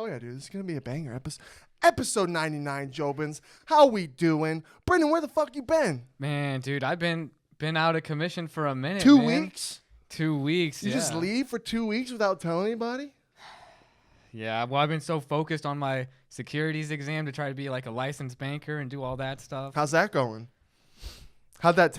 Oh, yeah, dude. This is going to be a banger. Episode 99, Jobins. How we doing? Brendan, where the fuck you been? Man, dude, I've been out of commission for a minute, 2 man. weeks? 2 weeks, You yeah. just leave for 2 weeks without telling anybody? Yeah, well, I've been so focused on my securities exam to try to be like a licensed banker and do all that stuff. How's that going? How'd that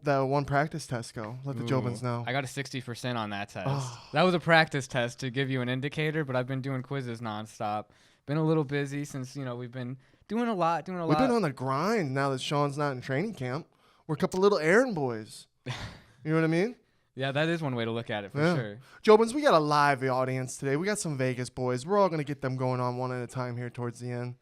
that one practice test go? Let the Jobins know. I got a 60% on that test. Oh. That was a practice test to give you an indicator, but I've been doing quizzes nonstop. Been a little busy since, we've been doing a lot. We've been on the grind now that Sean's not in training camp. We're a couple little errand boys. You know what I mean? Yeah, that is one way to look at it for sure. Jobins, we got a live audience today. We got some Vegas boys. We're all going to get them going on one at a time here towards the end.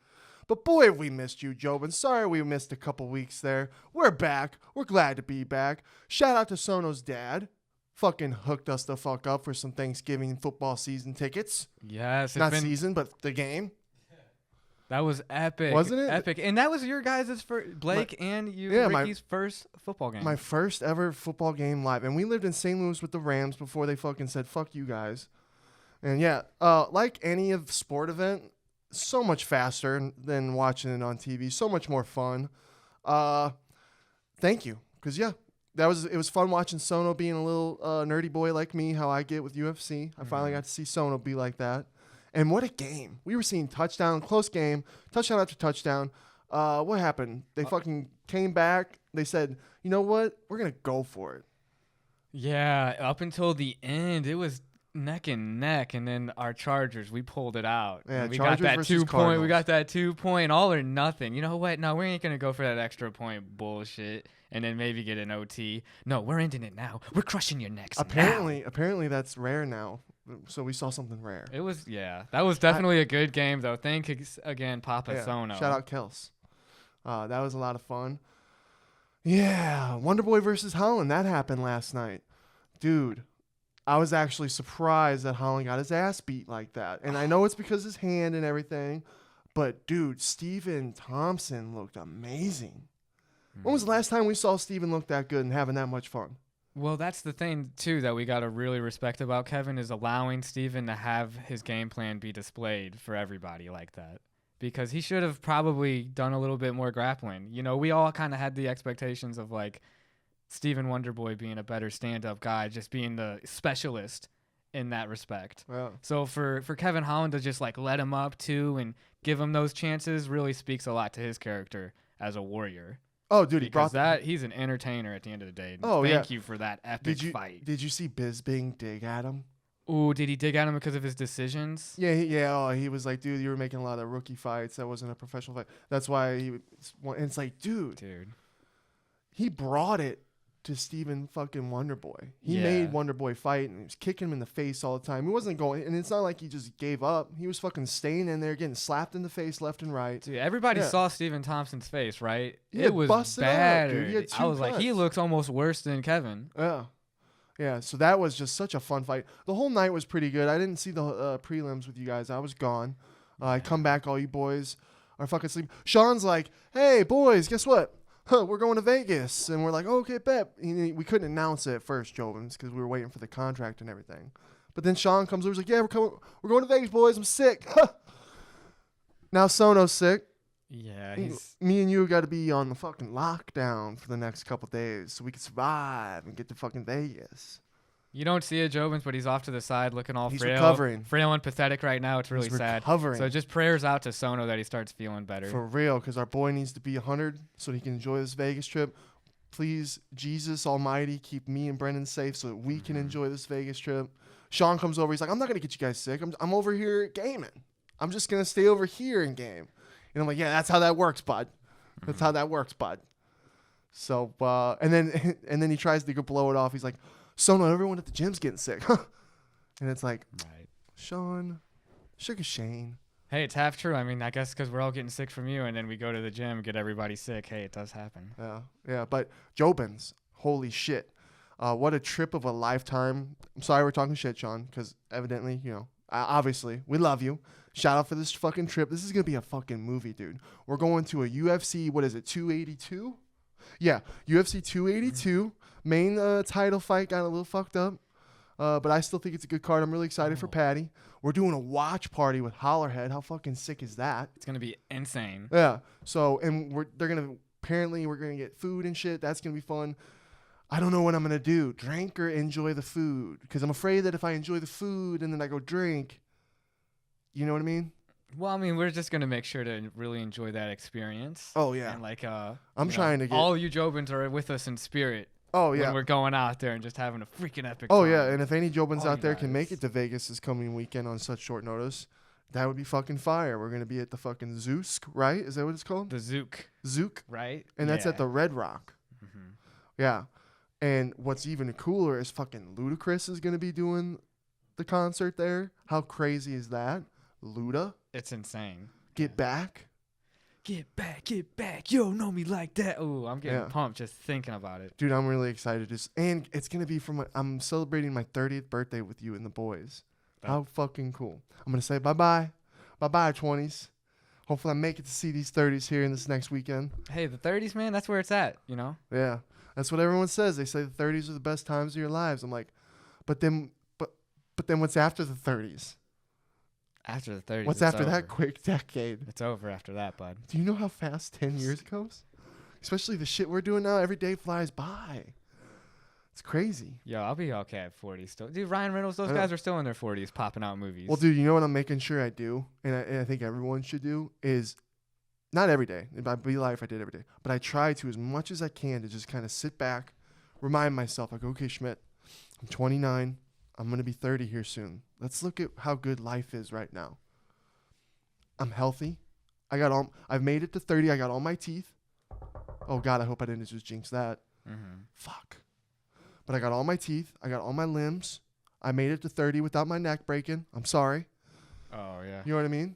But boy, have we missed you, Jobins. Sorry we missed a couple weeks there. We're back. We're glad to be back. Shout out to Sono's dad. Fucking hooked us the fuck up for some Thanksgiving football season tickets. Yes. Not season, but the game. That was epic. Wasn't it? Epic. And that was your guys' first, Blake and Ricky's first football game. My first ever football game live. And we lived in St. Louis with the Rams before they fucking said, fuck you guys. And yeah, like any of sport event, so much faster than watching it on TV. So much more fun. Thank you. Because, yeah, it was fun watching Sono being a little nerdy boy like me, how I get with UFC. I finally got to see Sono be like that. And what a game. We were seeing touchdown, close game, touchdown after touchdown. What happened? They fucking came back. They said, you know what? We're going to go for it. Yeah, up until the end, it was neck and neck. And then our Chargers, we pulled it out. Yeah, and we Chargers got that versus 2 point. Cardinals. We got that 2 point all or nothing. You know what? No, we ain't going to go for that extra point bullshit and then maybe get an OT. No, we're ending it now. We're crushing your necks Apparently that's rare now. So we saw something rare. It was, that was definitely a good game, though. Thanks again, Papa Sono. Shout out Kels. That was a lot of fun. Yeah, Wonderboy versus Holland. That happened last night. Dude, I was actually surprised that Holland got his ass beat like that. And I know it's because his hand and everything. But, dude, Stephen Thompson looked amazing. When was the last time we saw Stephen look that good and having that much fun? Well, that's the thing, too, that we got to really respect about Kevin is allowing Steven to have his game plan be displayed for everybody like that. Because he should have probably done a little bit more grappling. We all kind of had the expectations of, like, Steven Wonderboy being a better stand-up guy, just being the specialist in that respect. Yeah. So for Kevin Holland to just, like, let him up, too, and give him those chances really speaks a lot to his character as a warrior. Oh, dude, he brought that. He's an entertainer at the end of the day. Oh, Thank you for that epic fight. Did you see Bisbing dig at him? Ooh, did he dig at him because of his decisions? Yeah. He was like, dude, you were making a lot of rookie fights. That wasn't a professional fight. That's why and it's like, dude, he brought it to Stephen fucking Wonderboy. He made Wonderboy fight, and he was kicking him in the face all the time. He wasn't going, and it's not like he just gave up. He was fucking staying in there, getting slapped in the face left and right. Dude, everybody saw Stephen Thompson's face, right? It was bad. I was cuts. like, he looks almost worse than Kevin. Yeah. So that was just such a fun fight. The whole night was pretty good. I didn't see the prelims with you guys. I was gone. I come back, all you boys are fucking sleeping. Sean's like, hey, boys, guess what? We're going to Vegas. And we're like, oh, okay, bet. We couldn't announce it at first, Jobins, because we were waiting for the contract and everything. But then Sean comes over, he's like, yeah, we're going to Vegas, boys. I'm sick. Now Sono's sick. Yeah. Me and you got to be on the fucking lockdown for the next couple days so we can survive and get to fucking Vegas. You don't see it, Jobins, but he's off to the side looking all He's frail. Recovering. Frail and pathetic right now. It's really sad. Recovering. So just prayers out to Sono that he starts feeling better. For real, because our boy needs to be 100 so he can enjoy this Vegas trip. Please, Jesus Almighty, keep me and Brendan safe so that we can enjoy this Vegas trip. Sean comes over. He's like, I'm not going to get you guys sick. I'm over here gaming. I'm just going to stay over here and game. And I'm like, yeah, that's how that works, bud. That's how that works, bud. So, and then he tries to go blow it off. He's like, Sono, everyone at the gym's getting sick. And it's like, Sean, sugar Shane. Hey, it's half true. I mean, I guess because we're all getting sick from you, and then we go to the gym and get everybody sick. Hey, it does happen. Yeah. But Jobins, holy shit. What a trip of a lifetime. I'm sorry we're talking shit, Sean, because evidently, obviously, we love you. Shout out for this fucking trip. This is going to be a fucking movie, dude. We're going to a UFC, 282? Yeah, UFC 282. Main title fight got a little fucked up. But I still think it's a good card. I'm really excited for Oh. Patty. We're doing a watch party with Hollerhead. How fucking sick is that? It's gonna be insane. Yeah. So, and apparently we're gonna get food and shit. That's gonna be fun. I don't know what I'm gonna do. Drink or enjoy the food? Because I'm afraid that if I enjoy the food and then I go drink, you know what I mean? Well, I mean, we're just gonna make sure to really enjoy that experience. Oh yeah. And like, I'm trying to get. all you Jobins are with us in spirit. Oh When yeah. we're going out there and just having a freaking epic Oh time. yeah. And if any Jobins All out you there can make guys. it to Vegas this coming weekend on such short notice, that would be fucking fire. We're gonna be at the fucking Zeusk, right? Is that what it's called? The Zook, Zook. right? And that's at Yeah. the Red Rock. Mhm. Yeah. And what's even cooler is fucking Ludacris is gonna be doing the concert there. How crazy is that? Luda, It's insane. get back. Get back. You don't know me like that. Ooh, I'm getting Yeah. pumped just thinking about it. Dude, I'm really excited. And it's gonna be I'm celebrating my 30th birthday with you and the boys. How fucking cool. I'm gonna say bye-bye. Bye-bye, 20s. Hopefully I make it to see these 30s here in this next weekend. Hey, the 30s, man, that's where it's at, you know? Yeah. That's what everyone says. They say the 30s are the best times of your lives. I'm like, but then what's after the 30s? After the 30s. What's it's after that over. quick decade? It's over after that, bud. Do you know how fast 10 years goes? Especially the shit we're doing now. Every day flies by. It's crazy. Yo, I'll be okay at 40 still. Dude, Ryan Reynolds, those I know. guys are still in their 40s popping out movies. Well, dude, you know what I'm making sure I do, and I think everyone should do, is not every day. In my be life, I did every day. But I try to, as much as I can, to just kind of sit back, remind myself, like, okay, Schmidt, I'm 29. I'm going to be 30 here soon. Let's look at how good life is right now. I'm healthy. I've made it to 30. I got all my teeth. Oh, God, I hope I didn't just jinx that. Mm-hmm. Fuck. But I got all my teeth. I got all my limbs. I made it to 30 without my neck breaking. I'm sorry. Oh, yeah. You know what I mean?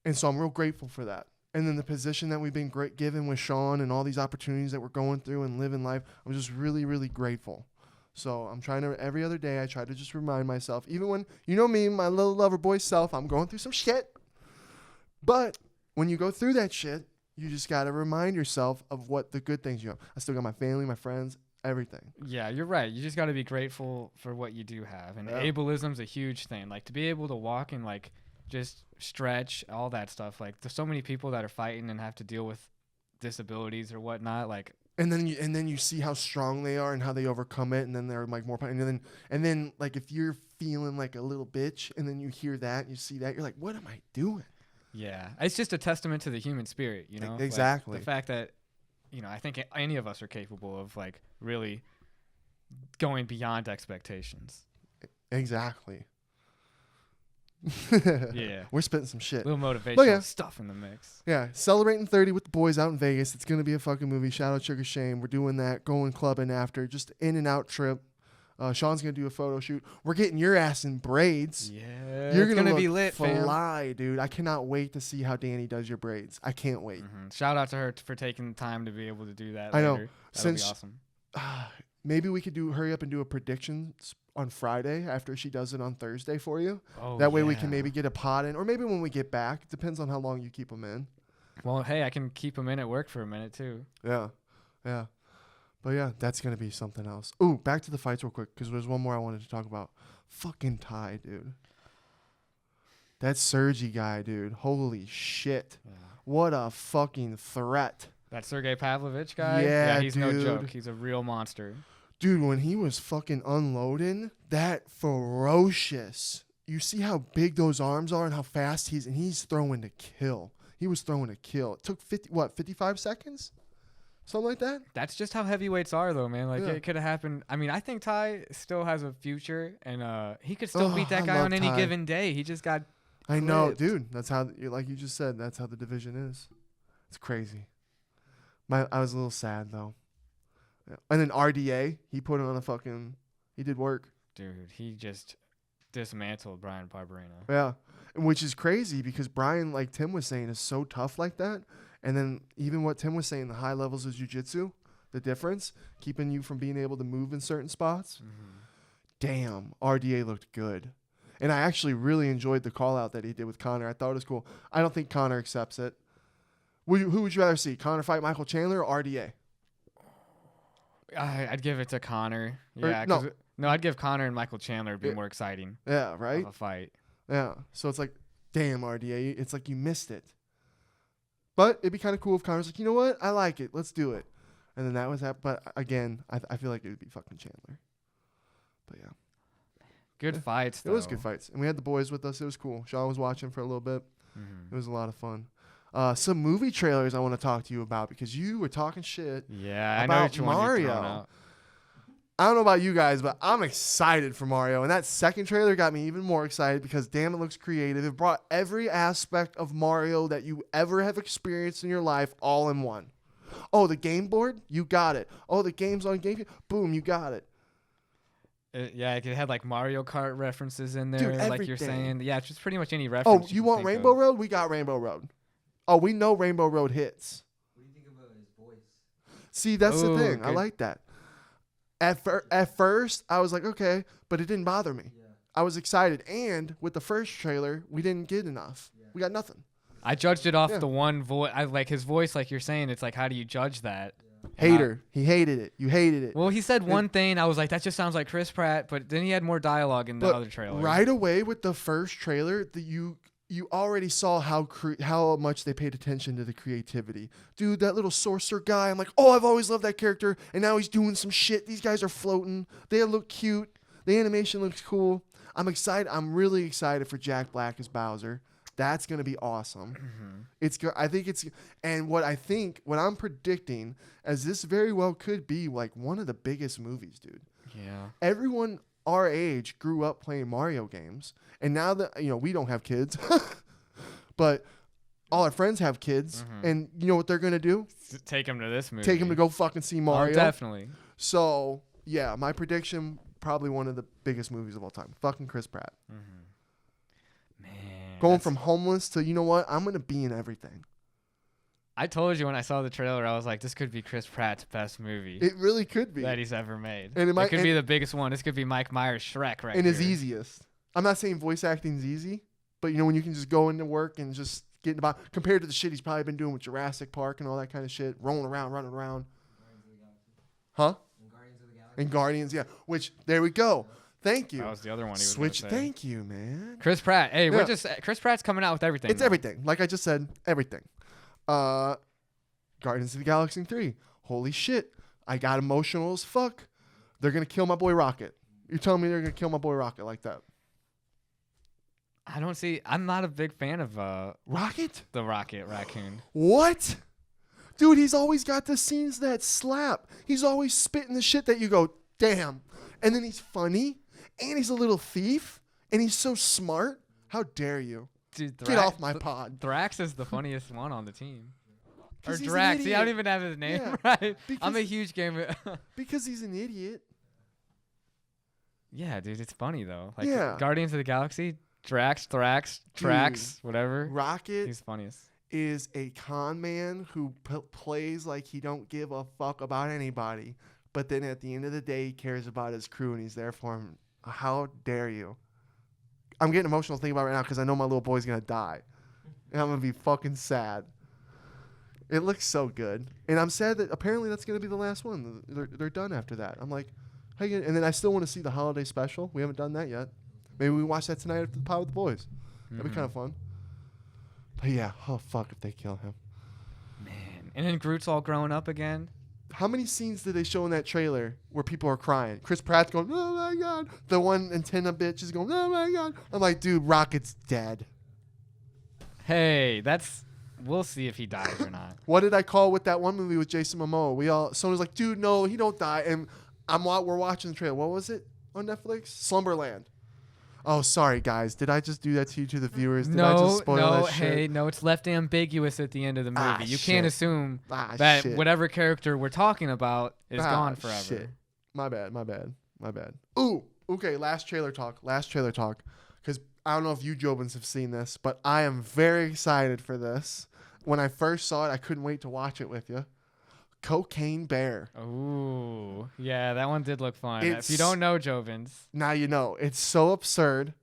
And so I'm real grateful for that. And then the position that we've been given with Sean and all these opportunities that we're going through and living life, I'm just really, really grateful. So I'm trying to, every other day, I try to just remind myself, even when, you know me, my little lover boy self, I'm going through some shit. But when you go through that shit, you just got to remind yourself of what the good things you have. I still got my family, my friends, everything. Yeah, you're right. You just got to be grateful for what you do have. And Yeah. ableism's a huge thing. Like, to be able to walk and, like, just stretch, all that stuff. Like, there's so many people that are fighting and have to deal with disabilities or whatnot. Like, And then you see how strong they are and how they overcome it, and then they're like more. And then like if you're feeling like a little bitch, and then you hear that, and you see that, you're like, what am I doing? yeah, it's just a testament to the human spirit, you know? Like, Exactly. the fact that, you know, I think any of us are capable of, like, really going beyond expectations. Exactly. Yeah. We're spitting some shit. Little motivational yeah. stuff in the mix. Yeah, celebrating 30 with the boys out in Vegas. It's gonna be a fucking movie. Shout out Sugar Shame. We're doing that. Going clubbing after. Just in and out trip. Sean's gonna do a photo shoot. We're getting your ass in braids. Yeah, You're it's gonna be look lit, fam. fly, dude. I cannot wait to see how Danny does your braids. I can't wait. Mhm. Shout out to her for taking the time to be able to do that. I know. Later. That'll be Since- awesome. Maybe we could hurry up and do a predictions on Friday after she does it on Thursday for you. Oh, That way we can yeah. maybe get a pod in, or maybe when we get back. It depends on how long you keep them in. Well, hey, I can keep him in at work for a minute too. Yeah, yeah. But yeah, that's gonna be something else. Ooh, back to the fights real quick, because there's one more I wanted to talk about. Fucking Ty, dude. That Sergi guy, dude. Holy shit. Yeah. What a fucking threat. That Sergey Pavlovich guy. Yeah, he's no dude. joke. He's a real monster. Dude, when he was fucking unloading, that ferocious. You see how big those arms are and how fast he's throwing to kill. He was throwing to kill. It took 55 seconds? Something like that? That's just how heavyweights are, though, man. Like, Yeah. it could have happened. I mean, I think Ty still has a future, and he could still beat that I guy love on any Ty. given day. He just got I know, clipped. dude. That's how, like you just said, that's how the division is. It's crazy. I was a little sad, though. Yeah. And then RDA, he put on he did work. Dude, he just dismantled Brian Barberena. Yeah. And which is crazy because Brian, like Tim was saying, is so tough like that. And then even what Tim was saying, the high levels of jiu-jitsu, the difference, keeping you from being able to move in certain spots. Mm-hmm. Damn, RDA looked good. And I actually really enjoyed the call-out that he did with Conor. I thought it was cool. I don't think Conor accepts it. Who would you rather see, Conor fight Michael Chandler or RDA? I'd give it to Connor. Or- Yeah, no. 'cause No, I'd give Connor and Michael Chandler would be Yeah. more exciting Yeah, right? of a fight. Yeah. So it's like, damn, RDA. It's like you missed it. But it'd be kind of cool if Connor's like, you know what? I like it. Let's do it. And then that was that. But again, I feel like it would be fucking Chandler. But yeah. Good fights, though. It was good fights. And we had the boys with us. It was cool. Sean was watching for a little bit. It was a lot of fun. Some movie trailers I want to talk to you about because you were talking shit Yeah, I about know which one you're throwing Mario. out. I don't know about you guys, but I'm excited for Mario. And that second trailer got me even more excited because, damn, it looks creative. It brought every aspect of Mario that you ever have experienced in your life all in one. Oh, the game board? You got it. Oh, the game's on GameCube? Boom, you got it. Yeah, it had like Mario Kart references in there, Dude, like you're everything. saying. Yeah, it's just pretty much any Oh, reference. you can want think Rainbow of. Road? We got Rainbow Road. Oh, we know Rainbow Road hits. What do you think about his voice? See, that's the Ooh, thing. I good. like that. At first, I was like, okay, but it didn't bother me. Yeah. I was excited. And with the first trailer, we didn't get enough. Yeah. We got nothing. I judged it off Yeah. the one voice. I like his voice, like you're saying. It's like, how do you judge that? Hater. He hated it. You hated it. Well, he said one thing. I was like, that just sounds like Chris Pratt. But then he had more dialogue in the But other trailer. right away with the first trailer, you already saw how much they paid attention to the creativity. Dude, that little sorcerer guy, I'm like, oh, I've always loved that character, and now he's doing some shit. These guys are floating. They look cute. The animation looks cool. I'm excited. I'm really excited for Jack Black as Bowser. That's gonna be awesome. I think it's, and what I'm predicting, as this very well could be like one of the biggest movies, dude. Yeah. Everyone our age grew up playing Mario games, and now that we don't have kids, but all our friends have kids, and you know what they're gonna do? Take him to this movie. Take them to go fucking see Oh, Mario. definitely. So yeah, my prediction, probably one of the biggest movies of all time. Fucking Chris Pratt. Man. Going that's- from homeless to, you know what? I'm gonna be in everything. I told you when I saw the trailer, I was like, this could be Chris Pratt's best movie It really could be. that he's ever made. And it might- could be and- the biggest one. This could be Mike Myers' Shrek right And his here. easiest. I'm not saying voice acting's easy, but when you can just go into work and just get about, compared to the shit he's probably been doing with Jurassic Park and all that kind of shit, rolling around, running around. Guardians of the Galaxy. Huh? And Guardians of the Galaxy. And Guardians, yeah. Which, there we go. Thank you. That was the other one he was Switch, gonna say. thank you, man. Chris Pratt. Hey, Yeah. we're just Chris Pratt's coming out with everything. It's now. everything. Like I just said, everything. Guardians of the Galaxy 3. Holy shit. I got emotional as fuck. They're going to kill my boy Rocket. You're telling me they're going to kill my boy Rocket like that? I don't see. I'm not a big fan of Rocket? the Rocket Raccoon. What? Dude, he's always got the scenes that slap. He's always spitting the shit that you go, damn. And then he's funny, and he's a little thief, and he's so smart. How dare you? Dude, Get off my pod. Thrax is the funniest one on the team. Or 'Cause he's an Drax. See, I don't idiot. even have his name Yeah, right. because- I'm a huge gamer. Because he's an idiot. Yeah, dude, it's funny though. Like Yeah. Guardians of the Galaxy, Drax, Thrax, Trax, whatever. Rocket He's funniest. is a con man who plays like he don't give a fuck about anybody, but then at the end of the day he cares about his crew and he's there for him. How dare you? I'm getting emotional thinking about it right now because I know my little boy's gonna die, and I'm gonna be fucking sad. It looks so good, and I'm sad that apparently that's gonna be the last one. They're done after that. I'm like, hey, and then I still want to see the holiday special. We haven't done that yet. Maybe we watch that tonight after the pod with the boys. That'd be kind of fun. But yeah, oh fuck if they kill him. Man. And then Groot's all growing up again. How many scenes did they show in that trailer where people are crying? Chris Pratt's going, oh my god. The one antenna bitch is going, oh my god. I'm like, dude, Rocket's dead. Hey, we'll see if he dies or not. What did I call with that one movie with Jason Momoa? Someone's like, dude, no, he don't die. And we're watching the trailer. What was it on Netflix? Slumberland. Oh, sorry, guys. Did I just do that to you, to the viewers? Did I just spoil that shit? No, it's left ambiguous at the end of the movie. Ah, you shit. can't assume Ah, that shit. whatever character we're talking about is Ah, gone forever. Shit. My bad. Ooh, okay, last trailer talk. Because I don't know if you Jobins have seen this, but I am very excited for this. When I first saw it, I couldn't wait to watch it with you. Cocaine Bear. Ooh, yeah, that one did look fun. If It's- you don't know Jobins, Now you know. It's so absurd.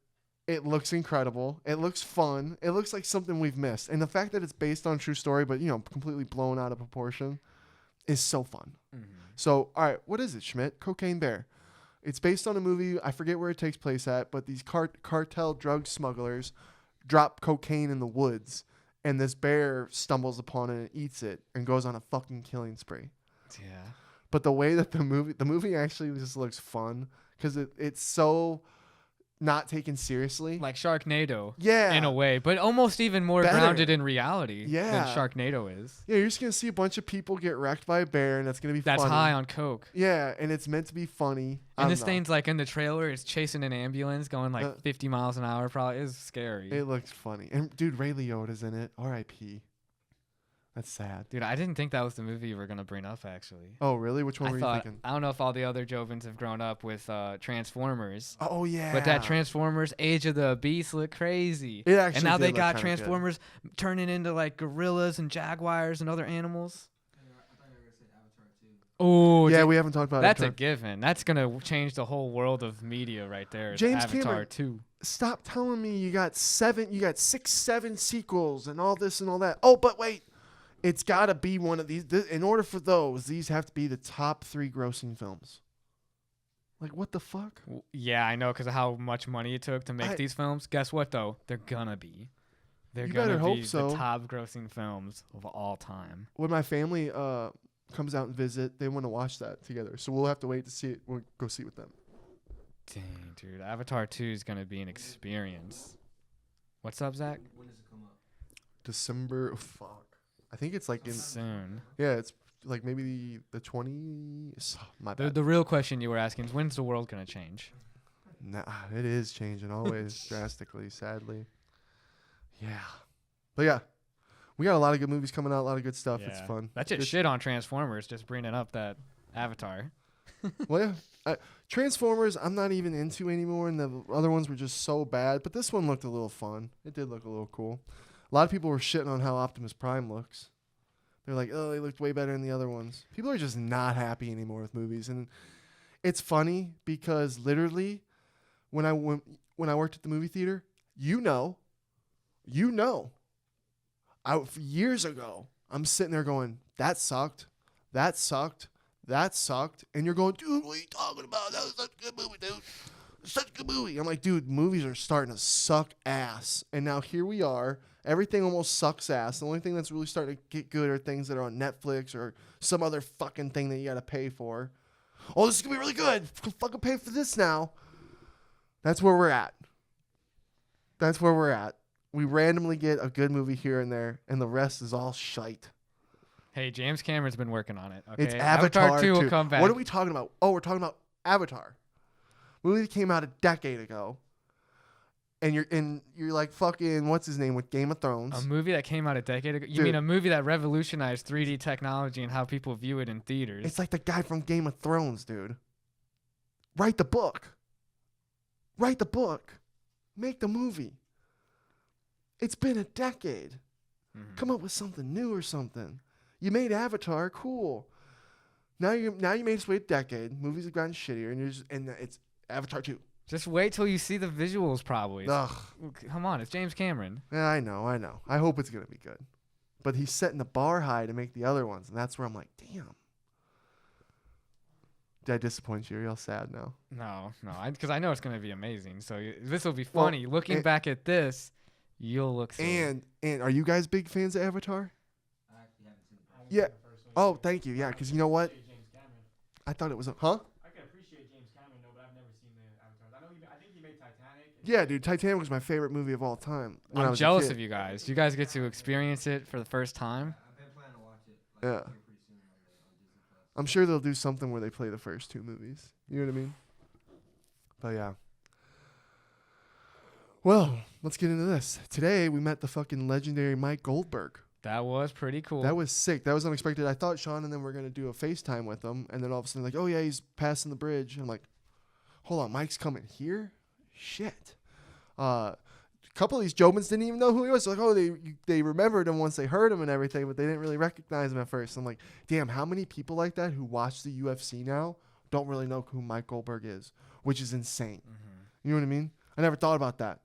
It looks incredible. It looks fun. It looks like something we've missed. And the fact that it's based on true story, but, completely blown out of proportion is so fun. So, all right, what is it, Schmidt? Cocaine Bear. It's based on a movie. I forget where it takes place at, but these cartel drug smugglers drop cocaine in the woods, and this bear stumbles upon it and eats it and goes on a fucking killing spree. Yeah. But the way that the movie actually just looks fun because it's so not taken seriously. Like Sharknado. Yeah. In a way, but almost even more Better. grounded in reality than Yeah. Sharknado is. Yeah, you're just going to see a bunch of people get wrecked by a bear, and that's going to be That's funny. high on coke. Yeah, and it's meant to be funny. I And don't this know. thing's like in the trailer, it's chasing an ambulance going like 50 miles an hour. Probably is scary. It looks funny. And, dude, Ray Liotta's in it. R.I.P. That's sad. Dude, I didn't think that was the movie you were gonna bring up. Actually, Oh, really? Which one were you thinking? I don't know if all the other Jobins have grown up with Transformers. Oh, yeah. But that Transformers Age of the Beast looked crazy. It actually And now did they look got kinda Transformers turning into like gorillas and jaguars and other animals. I thought you were gonna say Avatar too. Oh, Yeah, we haven't talked about that's a Avatar. given. That's gonna change the whole world of media right there. is James Avatar Cameron- 2. Stop telling me you got 6, 7 sequels and all this and all that. Oh, but wait. It's got to be one of these. In order for these have to be the top 3 grossing films. Like, what the fuck? Yeah, I know, because of how much money it took to make these films. Guess what, though? They're gonna be. They're You gonna better hope be so. the top grossing films of all time. When my family comes out and visit, they want to watch that together. So we'll have to wait to see it. We'll go see it with them. Dang, dude. Avatar 2 is gonna be an experience. What's up, Zach? When does it come up? December. Oh, fuck. I think it's like in. Soon. Yeah, it's like maybe the 20. My bad. The real question you were asking is, when's the world gonna change? Nah, it is changing always drastically, sadly. Yeah. But yeah, we got a lot of good movies coming out, a lot of good stuff. It's Yeah. fun. That's just shit on Transformers, just bringing up that Avatar. Well, yeah. Transformers, I'm not even into anymore, and the other ones were just so bad. But this one looked a little fun. It did look a little cool. A lot of people were shitting on how Optimus Prime looks. They're like, oh, he looked way better than the other ones. People are just not happy anymore with movies. And it's funny because literally when I worked at the movie theater, years ago, I'm sitting there going, that sucked. That sucked. That sucked. And you're going, dude, what are you talking about? That was such a good movie, dude. Such a good movie. I'm like, dude, movies are starting to suck ass. And now here we are. Everything almost sucks ass. The only thing that's really starting to get good are things that are on Netflix or some other fucking thing that you got to pay for. Oh, this is going to be really good. Fucking pay for this now. That's where we're at. That's where we're at. We randomly get a good movie here and there, and the rest is all shite. Hey, James Cameron's been working on it. Okay? It's Avatar 2 will 2. come back. What are we talking about? Oh, we're talking about Avatar. Movie that came out a decade ago. And you're like fucking what's his name with Game of Thrones. A movie that came out a decade ago? You Dude. mean a movie that revolutionized 3D technology and how people view it in theaters? It's like the guy from Game of Thrones, dude. Write the book. Write the book. Make the movie. It's been a decade. Mhm. Come up with something new or something. You made Avatar, cool. Now you made us wait a decade. Movies have gotten shittier, and it's Avatar 2. Just wait till you see the visuals, probably. Ugh. Come on, it's James Cameron. Yeah, I know. I hope it's gonna be good. But he's setting the bar high to make the other ones, and that's where I'm like, damn. Did I disappoint you? Are you all sad now? No, because I know it's going to be amazing. So this will be Well, funny. Looking back at this, you'll look silly. And are you guys big fans of Avatar? I actually haven't seen it. Yeah. Oh, thank you. Yeah, because you know what? James Cameron. I thought it was huh? I can appreciate James Cameron though, but I've never seen the Avatar. I think he made Titanic. Yeah, dude. Titanic was my favorite movie of all time. When I I'm was a jealous kid. of you guys. You guys get to experience it for the first time. I've been planning to watch it. Yeah. Here pretty soon on Disney Plus. I'm sure they'll do something where they play the first 2 movies. You know what I mean? But yeah. Well, let's get into this. Today we met the fucking legendary Mike Goldberg. That was pretty cool. That was sick. That was unexpected. I thought Sean and them were gonna do a FaceTime with him, and then all of a sudden like, oh yeah, he's passing the bridge. I'm like, hold on, Mike's coming here? Shit. A couple of these Jobins didn't even know who he was. Like, oh, they remembered him once they heard him and everything, but they didn't really recognize him at first. I'm like, damn, how many people like that who watch the UFC now don't really know who Mike Goldberg is, which is insane. You know what I mean? I never thought about that.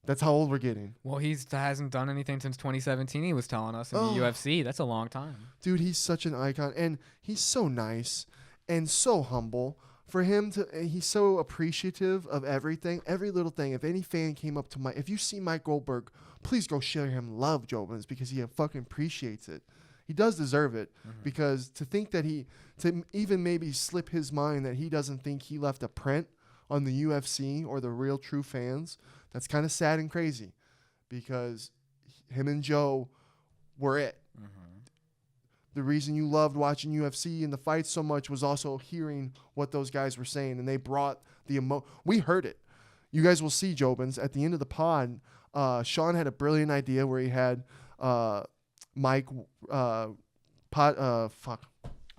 That's how old we're getting. Well, he hasn't done anything since 2017. He was telling us in Oh. the UFC. That's a long time. Dude, he's such an icon, and he's so nice and so humble. for him to, he's so appreciative of everything, every little thing. If any fan came up to if you see Mike Goldberg, please go share him love, Jobins, because he fucking appreciates it. He does deserve it, because to think that to even maybe slip his mind that he doesn't think he left a print on the UFC or the real true fans, that's kind of sad and crazy, because him and Joe were it. The reason you loved watching UFC and the fights so much was also hearing what those guys were saying, and they brought the we heard it. You guys will see, Jobins, at the end of the pod, Sean had a brilliant idea where he had Mike fuck.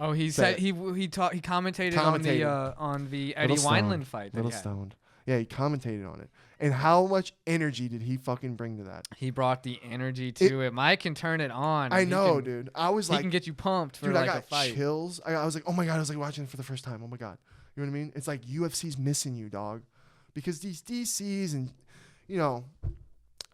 Oh, he said he commentated on the Eddie Wineland fight. Little stoned. Yeah, he commentated on it. And how much energy did he fucking bring to that? He brought the energy to it. Mike can turn it on. I know, dude. I was like, he can get you pumped for dude, like I got a fight. Chills. I was like, oh my God, I was like watching it for the first time. Oh my God. You know what I mean? It's like UFC's missing you, dog. Because these DCs and, you know,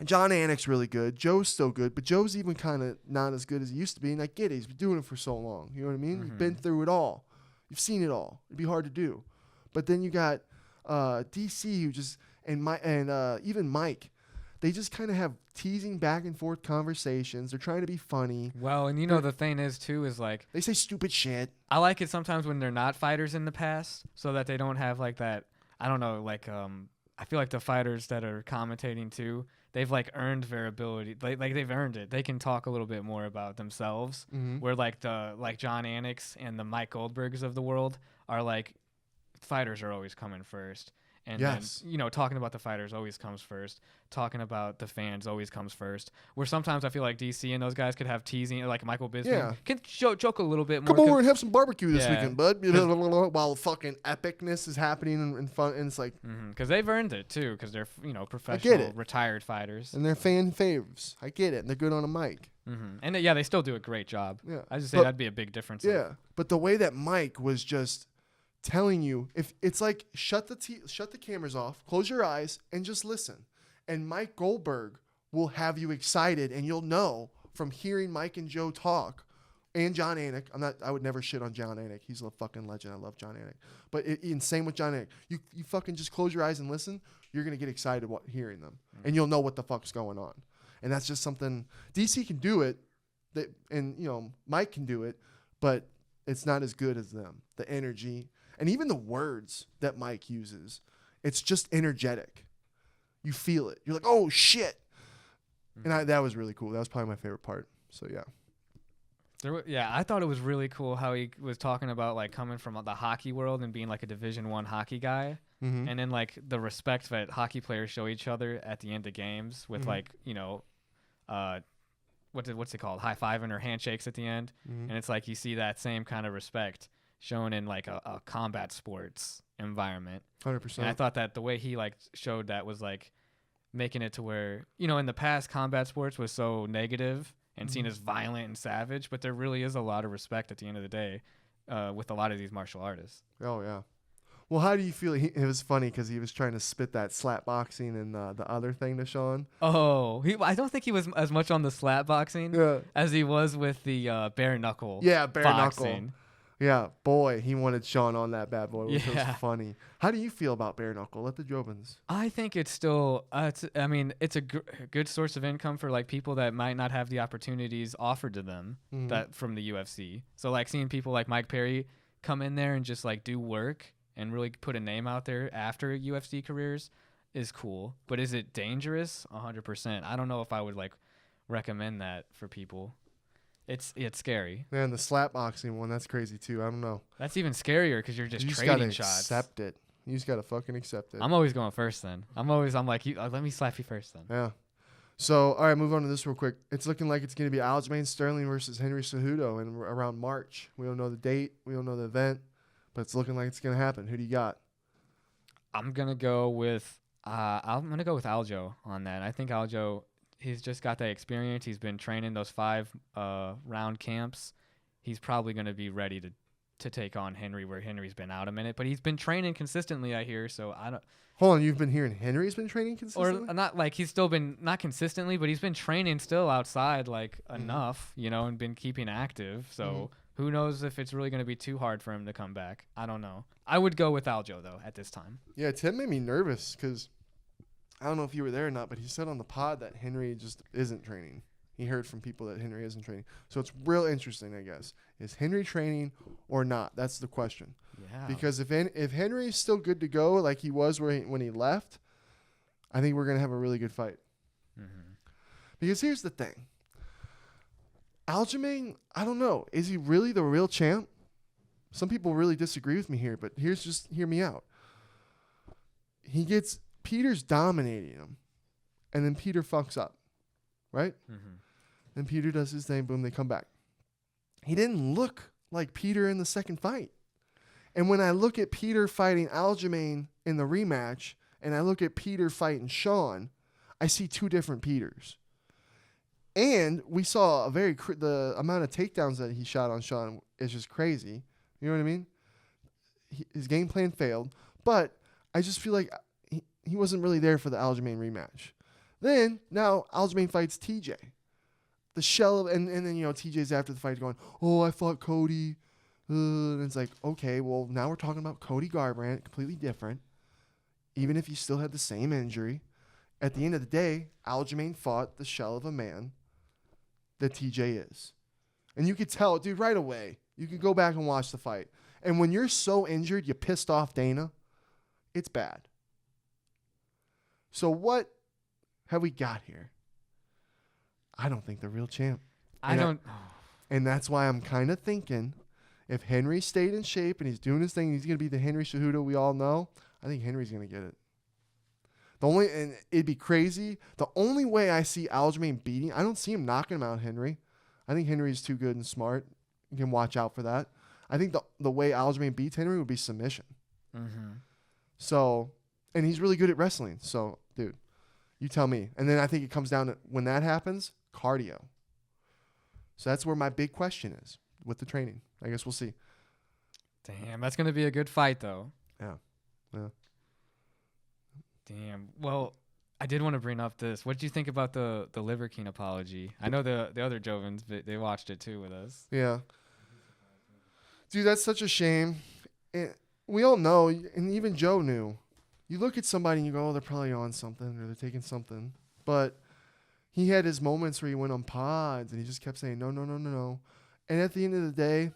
John Anik's really good. Joe's still good, but Joe's even kind of not as good as he used to be. And I get it. He's been doing it for so long. You know what I mean? You've been through it all. You've seen it all. It'd be hard to do. But then you got DC who just, and even Mike, they just kind of have teasing back and forth conversations. They're trying to be funny. Well, and you know the thing is too is like they say stupid shit. I like it sometimes when they're not fighters in the past, so that they don't have like that. I don't know, like I feel like the fighters that are commentating too, they've like earned their ability. Like they've earned it. They can talk a little bit more about themselves. Where like John Anik's and the Mike Goldbergs of the world are like fighters are always coming first. And yes. then, you know, talking about the fighters always comes first. Talking about the fans always comes first. Where sometimes I feel like DC and those guys could have teasing, like Michael Bisping. Can joke a little bit more. Come over and have some barbecue this weekend, bud. While fucking epicness is happening and fun, and it's like because they've earned it too, because they're professional retired fighters and they're fan faves. I get it. And they're good on a mic. And they still do a great job. Yeah, I just say that'd be a big difference. Yeah, but the way that Mike was just telling you, if it's like shut the cameras off, close your eyes, and just listen. And Mike Goldberg will have you excited, and you'll know from hearing Mike and Joe talk, and John Anik. I would never shit on John Anik. He's a fucking legend. I love John Anik. But same with John Anik. You fucking just close your eyes and listen. You're gonna get excited hearing them, and you'll know what the fuck's going on. And that's just something DC can do it, and you know Mike can do it, but it's not as good as them. The energy. And even the words that Mike uses, it's just energetic. You feel it. You're like, oh, shit. And that was really cool. That was probably my favorite part. So, yeah. I thought it was really cool how he was talking about, like, coming from the hockey world and being, like, a Division I hockey guy. And then, like, the respect that hockey players show each other at the end of games with, like, you know, what's it called? High-fiving or handshakes at the end. And it's like you see that same kind of respect shown in like a combat sports environment. 100%. And I thought that the way he like showed that was like making it to where, you know, in the past combat sports was so negative and seen as violent and savage, but there really is a lot of respect at the end of the day with a lot of these martial artists. Oh, yeah. Well, how do you feel? It was funny because he was trying to spit that slap boxing and the other thing to Sean. Oh, I don't think he was as much on the slap boxing as he was with the bare knuckle. Yeah, bare boxing. knuckle. Yeah, boy, he wanted Sean on that bad boy, which was funny. How do you feel about bare knuckle? Let the Jobins. I think it's still, it's a good source of income for like people that might not have the opportunities offered to them that from the UFC. So like seeing people like Mike Perry come in there and just like do work and really put a name out there after UFC careers is cool. But is it dangerous? 100%. I don't know if I would like recommend that for people. It's scary. Man, the slap boxing one, that's crazy too. I don't know. That's even scarier because you're just trading gotta shots. Accept it. You just gotta fucking accept it. I'm always going first then. I'm like, let me slap you first then. Yeah. So, all right, move on to this real quick. It's looking like it's going to be Aljamain Sterling versus Henry Cejudo in around March. We don't know the date. We don't know the event, but it's looking like it's going to happen. Who do you got? I'm gonna go with Aljo on that. I think Aljo. He's just got that experience. He's been training those 5 round camps. He's probably going to be ready to take on Henry, where Henry's been out a minute. But he's been training consistently, I hear. So I don't. Hold on, you've been hearing Henry's been training consistently? Or not like he's still been, not consistently, but he's been training still outside like enough, you know, and been keeping active. So Who knows if it's really going to be too hard for him to come back? I don't know. I would go with Aljo, though, at this time. Yeah, Tim made me nervous because I don't know if you were there or not, but he said on the pod that Henry just isn't training. He heard from people that Henry isn't training. So it's real interesting, I guess. Is Henry training or not? That's the question. Yeah. Because if Henry's still good to go like he was when he left, I think we're going to have a really good fight. Mm-hmm. Because here's the thing. Aljamain, I don't know. Is he really the real champ? Some people really disagree with me here, but hear me out. Peter's dominating him, and then Peter fucks up, right? Mm-hmm. Then Peter does his thing, boom, they come back. He didn't look like Peter in the second fight. And when I look at Peter fighting Aljamain in the rematch, and I look at Peter fighting Sean, I see two different Peters. And we saw the amount of takedowns that he shot on Sean is just crazy. You know what I mean? His game plan failed, but I just feel like he wasn't really there for the Aljamain rematch. Then now Aljamain fights TJ. The shell of and then TJ's after the fight going, "Oh, I fought Cody." And it's like, okay, well now we're talking about Cody Garbrandt, completely different. Even if you still had the same injury, at the end of the day, Aljamain fought the shell of a man that TJ is. And you could tell, dude, right away. You could go back and watch the fight. And when you're so injured, you pissed off Dana, it's bad. So what have we got here? I don't think the real champ. And that's why I'm kind of thinking if Henry stayed in shape and he's doing his thing, he's going to be the Henry Cejudo we all know. I think Henry's going to get it. And it'd be crazy. The only way I see Aljamain beating, I don't see him knocking him out, Henry. I think Henry's too good and smart. You can watch out for that. I think the way Aljamain beats Henry would be submission. Mm-hmm. So, and he's really good at wrestling. So, dude, you tell me. And then I think it comes down to, when that happens, cardio. So that's where my big question is with the training. I guess we'll see. Damn, that's going to be a good fight, though. Yeah. Damn. Well, I did want to bring up this. What did you think about the Liver King apology? I know the other Jovins, they watched it too with us. Yeah. Dude, that's such a shame. We all know, and even Joe knew. You look at somebody and you go, oh, they're probably on something or they're taking something. But he had his moments where he went on pods and he just kept saying, no. And at the end of the day,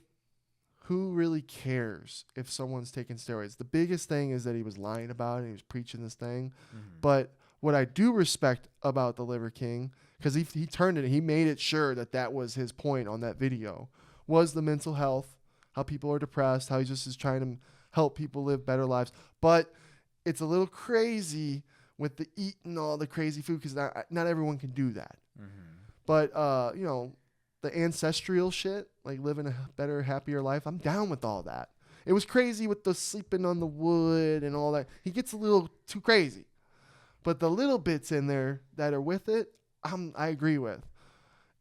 who really cares if someone's taking steroids? The biggest thing is that he was lying about it and he was preaching this thing. Mm-hmm. But what I do respect about the Liver King, because he turned it, he made it sure that was his point on that video, was the mental health, how people are depressed, how he just is trying to help people live better lives. But it's a little crazy with the eating all the crazy food because not everyone can do that. Mm-hmm. But, the ancestral shit, like living a better, happier life, I'm down with all that. It was crazy with the sleeping on the wood and all that. He gets a little too crazy. But the little bits in there that are with it, I agree with.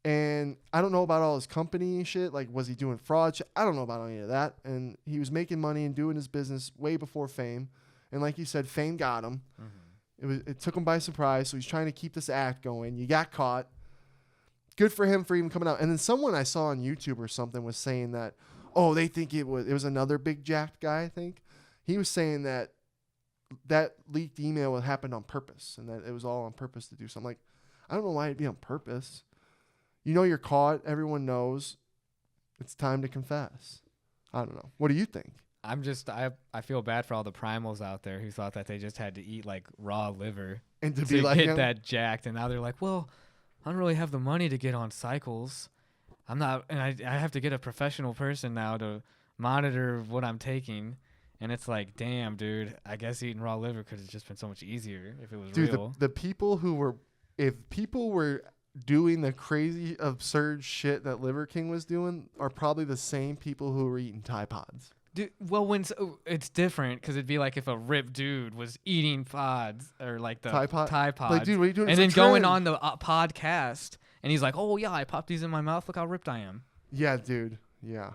And I don't know about all his company shit. Like, was he doing fraud shit? I don't know about any of that. And he was making money and doing his business way before fame. And like you said, fame got him. Mm-hmm. It took him by surprise. So he's trying to keep this act going. You got caught. Good for him for even coming out. And then someone I saw on YouTube or something was saying that, oh, they think it was another big jacked guy, I think. He was saying that leaked email happened on purpose and that it was all on purpose to do something. Like, I don't know why it'd be on purpose. You know you're caught. Everyone knows. It's time to confess. I don't know. What do you think? I feel bad for all the primals out there who thought that they just had to eat like raw liver and to be like get him? That jacked. And now they're like, well, I don't really have the money to get on cycles. I'm not, and I have to get a professional person now to monitor what I'm taking. And it's like, damn, dude, I guess eating raw liver could have just been so much easier if it was real. The people if people were doing the crazy, absurd shit that Liver King was doing are probably the same people who were eating Tide Pods. Dude, well, it's different because it'd be like if a ripped dude was eating pods or like the Tide Pods. Like, dude, what are you doing? And then going on the podcast and he's like, oh, yeah, I popped these in my mouth. Look how ripped I am. Yeah, dude. Yeah.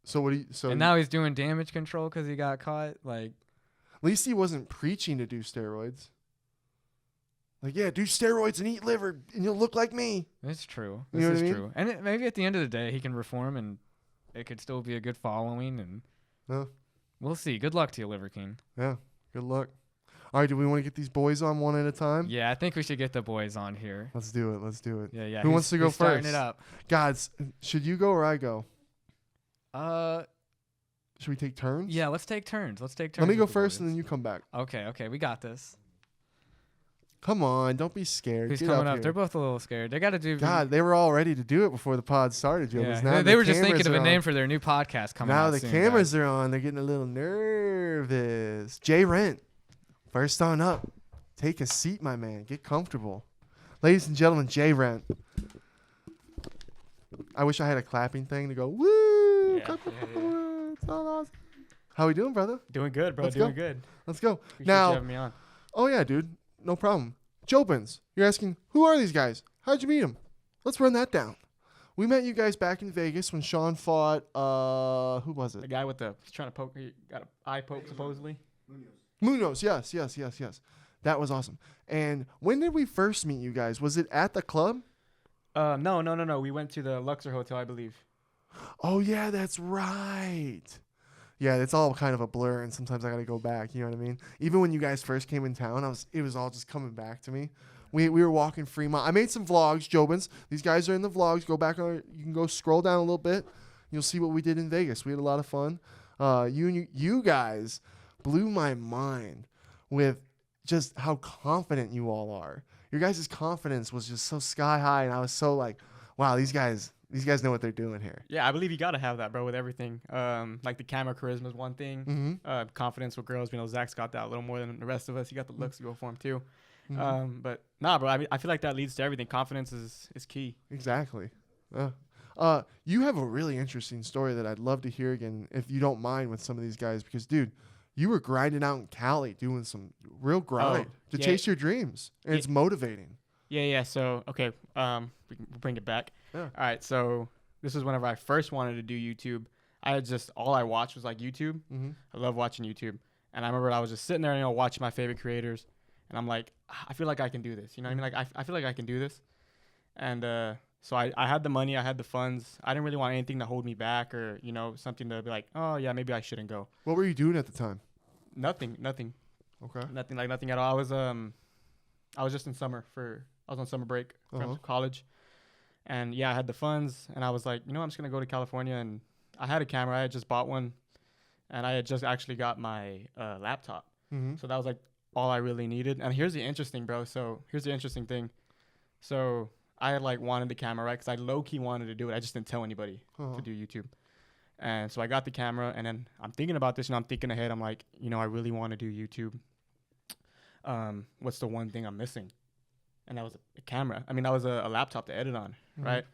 So and now he's doing damage control because he got caught. Like, at least he wasn't preaching to do steroids. Like, yeah, do steroids and eat liver, and you'll look like me. It's true. This is true. And maybe at the end of the day, he can reform and it could still be a good following, and Yeah. we'll see. Good luck to you, Liver King. Yeah. Good luck. All right. Do we want to get these boys on one at a time? Yeah, I think we should get the boys on here. Let's do it. Let's do it. Yeah, yeah. Who wants to go who's starting first? it up? Guys, should you go or I go? Uh, Should we take turns? yeah. Let's take turns. Let's take turns. Let me go with the first, and boys. then you come back. Okay, we got this. Come on, don't be scared. Who's Get coming up? here. They're both a little scared. They got to do. God, they were all ready to do it before the pod started, Jobins. yeah. Now They the were just thinking cameras of a are name on. for their new podcast coming Now out the soon, cameras guys. are on. They're getting a little nervous. Jay Rent, first on up. Take a seat, my man. Get comfortable. Ladies and gentlemen, Jay Rent. I wish I had a clapping thing to go, woo! Yeah, It's all awesome. How we doing, brother? Doing good, bro. Let's Doing go. good. Let's go. Appreciate Now- you having me on. Oh, yeah, dude. No problem. Jobins, you're asking, who are these guys? How'd you meet them? Let's run that down. We met you guys back in Vegas when Sean fought, who was The it? guy with the he's trying to poke. He got an eye poke supposedly. Munoz. Yes. That was awesome. And when did we first meet you guys? Was it at the club? No. We went to the Luxor Hotel, I believe. Oh, yeah, that's right. Yeah, it's all kind of a blur, and sometimes I got to go back. You know what I mean? Even when you guys first came in town, it was all just coming back to me. We were walking Fremont. I made some vlogs, Jobins. These guys are in the vlogs. Go back on. You can go scroll down a little bit. You'll see what we did in Vegas. We had a lot of fun. You guys blew my mind with just how confident you all are. Your guys' confidence was just so sky high, and I was so like, wow, these guys know what they're doing here. Yeah, I believe you gotta have that, bro, with everything. Like the camera charisma is one thing. Mm-hmm. Confidence with girls. Zach's got that a little more than the rest of us. He got the looks to go for him too. Mm-hmm. But nah, bro. I mean, I feel like that leads to everything. Confidence is key. Exactly. You have a really interesting story that I'd love to hear again, if you don't mind, with some of these guys, because, dude, you were grinding out in Cali doing some real grind to yeah. chase your dreams, and Yeah. it's motivating. Yeah. So okay, we'll bring it back. Yeah. All right. So this is whenever I first wanted to do YouTube. All I watched was like YouTube. Mm-hmm. I love watching YouTube. And I remember I was just sitting there, watching my favorite creators. And I'm like, I feel like I can do this. You know what I mean? Like, I feel like I can do this. And so I had the money. I had the funds. I didn't really want anything to hold me back or, something to be like, oh, yeah, maybe I shouldn't go. What were you doing at the time? Nothing Okay. nothing at all. I was just in I was on summer break from college. And yeah, I had the funds. And I was like, I'm just going to go to California. And I had a camera. I had just bought one. And I had just actually got my laptop. Mm-hmm. So that was like all I really needed. And here's the interesting thing. So I had like wanted the camera, right? Because I low-key wanted to do it. I just didn't tell anybody to do YouTube. And so I got the camera, and then I'm thinking about this, and I'm thinking ahead. I'm like, I really want to do YouTube. What's the one thing I'm missing? And that was a camera. I mean, that was a laptop to edit on, right?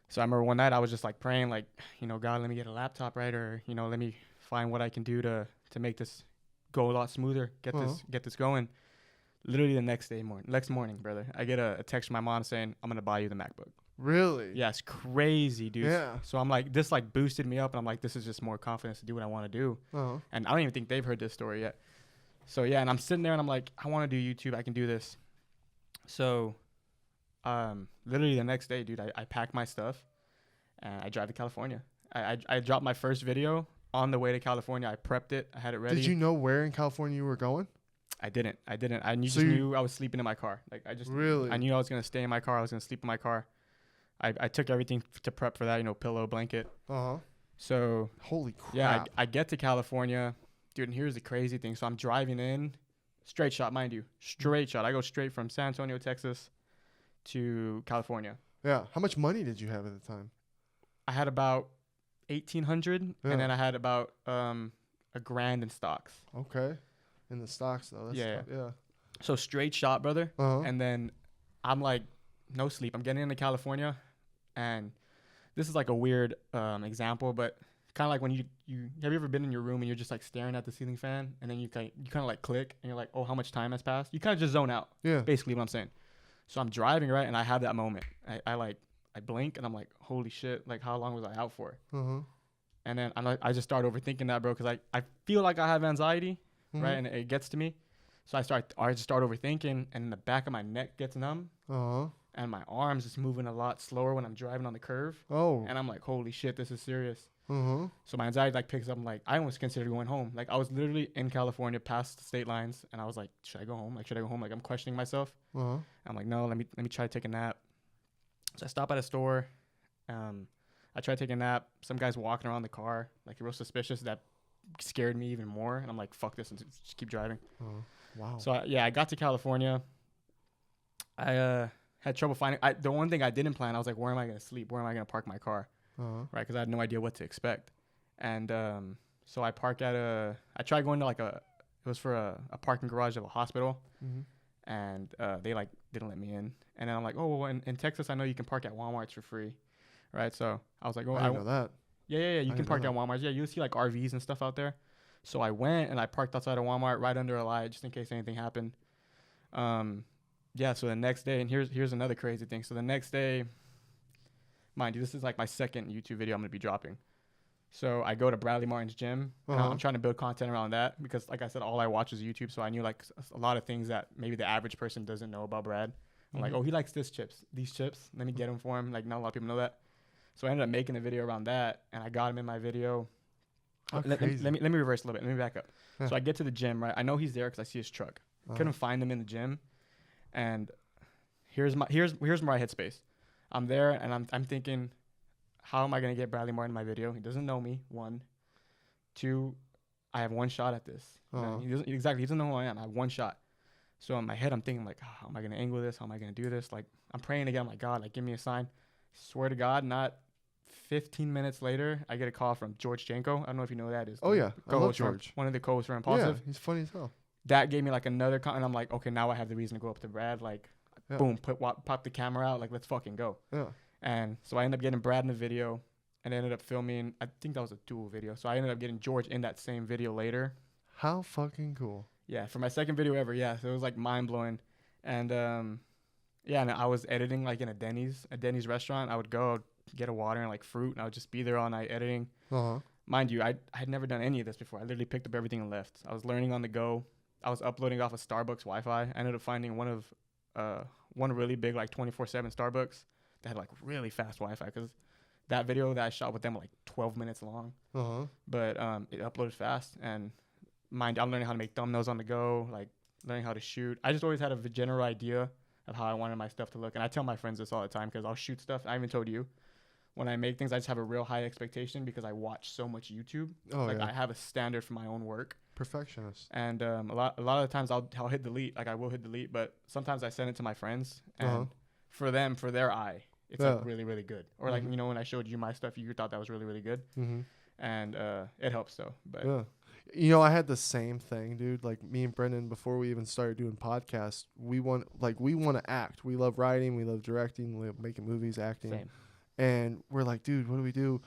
So I remember one night I was just like praying, like, God, let me get a laptop, right? Or, let me find what I can do to make this go a lot smoother, get this going. Literally the next morning, brother, I get a text from my mom saying, I'm going to buy you the MacBook. Really? Yeah, it's crazy, dude. Yeah. So I'm like, this like boosted me up, and I'm like, this is just more confidence to do what I want to do. And I don't even think they've heard this story yet. So yeah, and I'm sitting there and I'm like, I want to do YouTube. I can do this. So literally the next day, dude, I packed my stuff and I drive to California. I dropped my first video on the way to California. I prepped it. I had it ready. Did you know where in California you were going? I didn't. I knew, So knew I was sleeping in my car. Like Really? I knew I was going to stay in my car. I was going to sleep in my car. I took everything to prep for that, pillow, blanket. So Holy crap. yeah, I get to California, dude, and here's the crazy thing. So I'm driving in, straight shot, mind you, straight shot. I go straight from San Antonio, Texas to California. Yeah. How much money did you have at the time? I had about 1,800, Yeah. and then I had about $1,000 in stocks. Okay. In the stocks, though. That's Yeah, tough. Yeah. So straight shot, brother. Uh-huh. And then I'm like, no sleep. I'm getting into California, and this is like a weird example, but kind of like when you have you ever been in your room and you're just like staring at the ceiling fan, and then you kind of like click, and you're like, oh, how much time has passed? You kind of just zone out. Yeah. Basically, what I'm saying. So I'm driving, right, and I have that moment. I blink, and I'm like, holy shit! Like, how long was I out for? And then I just start overthinking that, bro, because I feel like I have anxiety, right, and it gets to me. So I just start overthinking, and the back of my neck gets numb. and my arms is moving a lot slower when I'm driving on the curve. Oh. And I'm like, holy shit, this is serious. Uh-huh. So my anxiety like picks up. I'm like, I almost considered going home. Like I was literally in California past the state lines, and I was like, should I go home? Like, should I go home? Like I'm questioning myself. Uh-huh. I'm like, no, let me try to take a nap. So I stop at a store. I try to take a nap. Some guy's walking around the car, like real suspicious. That scared me even more. And I'm like, fuck this, and just keep driving. Wow. So I got to California. I had trouble finding. The one thing I didn't plan, I was like, where am I gonna sleep? Where am I gonna park my car? Uh-huh. Right, because I had no idea what to expect. And so I park at I tried going to like it was for a parking garage of a hospital. Mm-hmm. And they like didn't let me in. And then I'm like, oh, well, in Texas, I know you can park at Walmarts for free, right? So I was like, oh, I didn't know that. Yeah, you I can didn't park know at Walmarts. Yeah, you'll see like RVs and stuff out there. So I went and I parked outside of Walmart right under a light just in case anything happened. Yeah, so the next day, and here's another crazy thing. So the next day, mind you, this is like my second YouTube video I'm going to be dropping. So I go to Bradley Martin's gym. And I'm trying to build content around that because, like I said, all I watch is YouTube. So I knew like a lot of things that maybe the average person doesn't know about Brad. I'm like, oh, he likes these chips. Let me get them for him. Like, not a lot of people know that. So I ended up making a video around that, and I got him in my video. Let me reverse a little bit. Let me back up. Yeah. So I get to the gym, right? I know he's there because I see his truck. Couldn't find him in the gym, and here's my headspace. I'm there, and I'm thinking, how am I gonna get Bradley Martin in my video? He doesn't know me. 1, 2, I have one shot at this. He doesn't know who I am. I have one shot. So in my head, I'm thinking like, how am I gonna angle this? How am I gonna do this? Like, I'm praying again. I'm like, God, like, give me a sign. Swear to God, not 15 minutes later, I get a call from George Janko. I don't know if you know who that is. Oh yeah, I love George. One of the co-hosts for Impulsive. Yeah, he's funny as hell. That gave me like another and I'm like, okay, now I have the reason to go up to Brad. Like, boom, pop the camera out. Like, let's fucking go. Yeah. And so I ended up getting Brad in the video, and I ended up filming. I think that was a dual video. So I ended up getting George in that same video later. How fucking cool. Yeah, for my second video ever. Yeah, so it was like mind blowing. And and I was editing like in a Denny's restaurant. I would go get a water and like fruit, and I would just be there all night editing. Mind you, I had never done any of this before. I literally picked up everything and left. I was learning on the go. I was uploading off of Starbucks Wi-Fi. I ended up finding one really big like 24/7 Starbucks that had like really fast Wi-Fi, because that video that I shot with them was like 12 minutes long. But it uploaded fast, and mind you, I'm learning how to make thumbnails on the go, like learning how to shoot. I just always had a general idea of how I wanted my stuff to look, and I tell my friends this all the time because I'll shoot stuff. I even told you, when I make things, I just have a real high expectation because I watch so much YouTube. I have a standard for my own work. Perfectionist. And a lot of the times I'll hit delete. Like, I will hit delete, but sometimes I send it to my friends, and for their eye, it's like really, really good. Or like, you know, when I showed you my stuff, you thought that was really, really good. And it helps though. But yeah. You know, I had the same thing, dude. Like, me and Brendan, before we even started doing podcasts, we want to act. We love writing, we love directing, we love making movies, acting. Same. And we're like, dude, what do we do?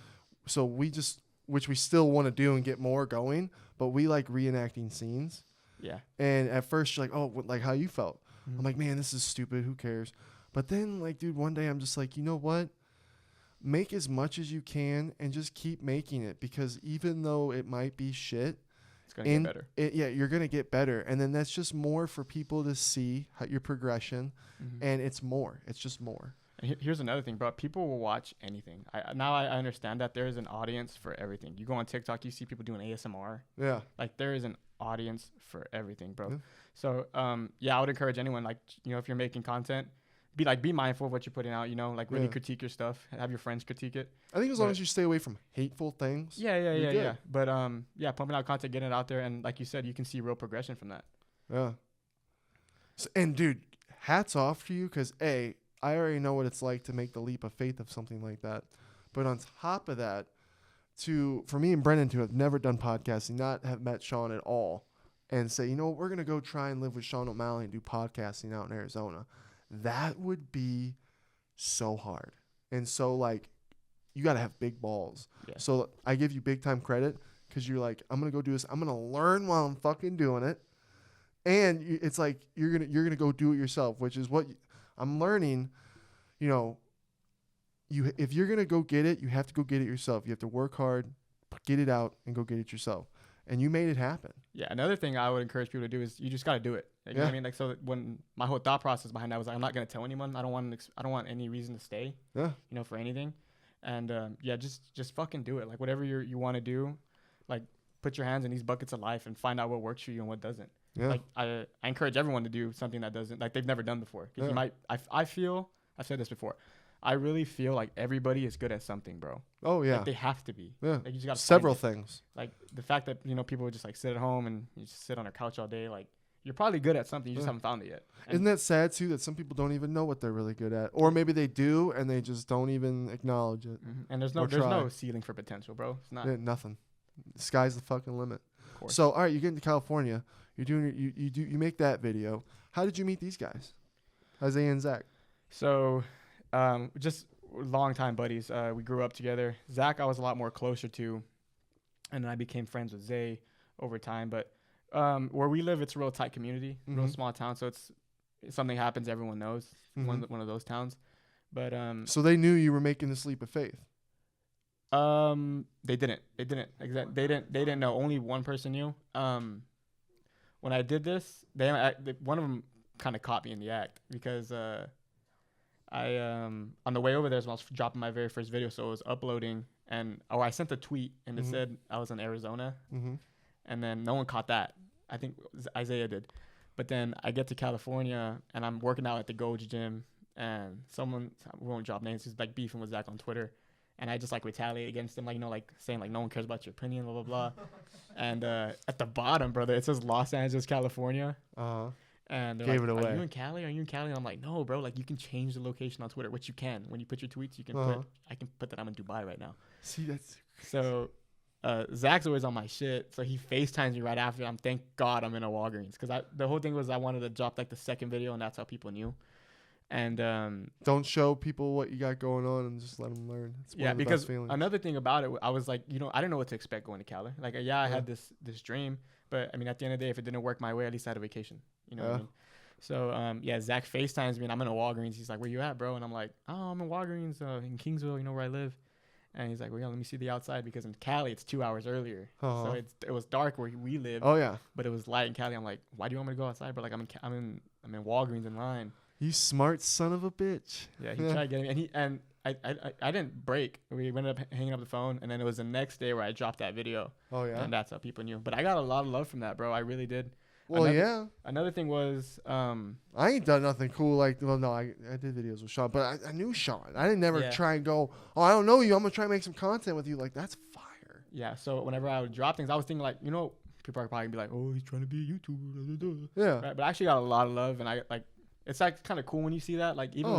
So we just, which we still want to do and get more going, but we like reenacting scenes. Yeah. And at first you're like, oh, like how you felt. I'm like, man, this is stupid. Who cares? But then, like, dude, one day I'm just like, you know what? Make as much as you can and just keep making it, because even though it might be shit, it's going to get better. You're going to get better. And then that's just more for people to see your progression. And it's more. It's just more. And here's another thing, bro. People will watch anything. I understand that there is an audience for everything. You go on TikTok, you see people doing ASMR. Yeah. Like, there is an audience for everything, bro. Yeah. So, I would encourage anyone, like, you know, if you're making content, be mindful of what you're putting out, you know, like really critique your stuff, have your friends critique it. I think as long as you stay away from hateful things. Yeah. But, pumping out content, getting it out there. And like you said, you can see real progression from that. Yeah. And dude, hats off to you. 'Cause I already know what it's like to make the leap of faith of something like that. But on top of that, for me and Brendan to have never done podcasting, not have met Sean at all, and say, you know, we're going to go try and live with Sean O'Malley and do podcasting out in Arizona. That would be so hard. And so, like, you got to have big balls. Yeah. So I give you big time credit, because you're like, I'm going to go do this. I'm going to learn while I'm fucking doing it. And it's like, you're going to go do it yourself, which is what I'm learning. You know, if you're going to go get it, you have to go get it yourself. You have to work hard, get it out, and go get it yourself. and you made it happen. Yeah, another thing I would encourage people to do is you just gotta do it. Like, you know what I mean? Like, so that when my whole thought process behind that was like, I'm not gonna tell anyone. I don't want any reason to stay. Yeah. You know, for anything. And yeah, just fucking do it. Like whatever you want to do, like put your hands in these buckets of life and find out what works for you and what doesn't. Yeah. Like I encourage everyone to do something that doesn't, like they've never done before. 'Cause you might. I feel, I've said this before. I really feel like everybody is good at something, bro. Oh yeah. Like they have to be. Yeah. Like you just got several things. Like the fact that, you know, people would just like sit at home and you just sit on their couch all day. Like you're probably good at something. You just haven't found it yet. And Isn't that sad too that some people don't even know what they're really good at, or maybe they do and they just don't even acknowledge it. And there's Or no try. ceiling for potential, bro. It's not. Yeah, nothing. The sky's the fucking limit. Of course. So all right, you get into California. You're doing you make that video. How did you meet these guys, Isaiah and Zach? So, just longtime buddies. We grew up together. Zach, I was a lot more closer to, and then I became friends with Zay over time. But where we live, it's a real tight community, real small town. So it's something happens, everyone knows. One of those towns. But so they knew you were making the leap of faith. they didn't. They didn't know. Only one person knew. When I did this, one of them kind of caught me in the act because I on the way over there, so I was dropping my very first video, so I was uploading, and I sent a tweet and it said I was in Arizona, and then no one caught that. I think Isaiah did, but then I get to California and I'm working out at the Gold's gym, and someone, we won't drop names, he's like beefing with Zach on Twitter, and I just like retaliate against him, like, you know, like saying like no one cares about your opinion, blah blah blah, and at the bottom, brother, it says Los Angeles, California. And they're Gave like, it away. Are you in Cali? Are you in Cali? And I'm like, no, bro. Like, you can change the location on Twitter, which you can. When you put your tweets, you can put, I can put that I'm in Dubai right now. See, that's So Zach's always on my shit. So he FaceTimes me right after. Thank God I'm in a Walgreens. Because the whole thing was I wanted to drop like the second video, and that's how people knew. And don't show people what you got going on and just let them learn. It's one of the because best feelings. another thing about it, I was like, you know, I didn't know what to expect going to Cali. Like, I had this dream, but I mean, at the end of the day, if it didn't work my way, at least I had a vacation. You know what I mean? So, Zach FaceTimes me, and I'm in a Walgreens. He's like, where you at, bro? And I'm like, oh, I'm in Walgreens in Kingsville, you know where I live. And he's like, well, yeah, let me see the outside, because in Cali, it's 2 hours earlier. So it was dark where we live. Oh, yeah. But it was light in Cali. I'm like, why do you want me to go outside, bro? Like, I'm in Walgreens in line. You smart son of a bitch. Yeah, he tried getting me. And I didn't break. We ended up hanging up the phone, and then it was the next day where I dropped that video. Oh, yeah? And that's how people knew. But I got a lot of love from that, bro. I really did. Well, Another thing was, I ain't done nothing cool like. Well, no, I did videos with Sean, but I knew Sean. I didn't never try and go. Oh, I don't know you. I'm gonna try and make some content with you. Like, that's fire. Yeah. So whenever I would drop things, I was thinking like, you know, people are probably gonna be like, oh, he's trying to be a YouTuber. Yeah. Right? But I actually got a lot of love, and I like. It's like kind of cool when you see that. Like even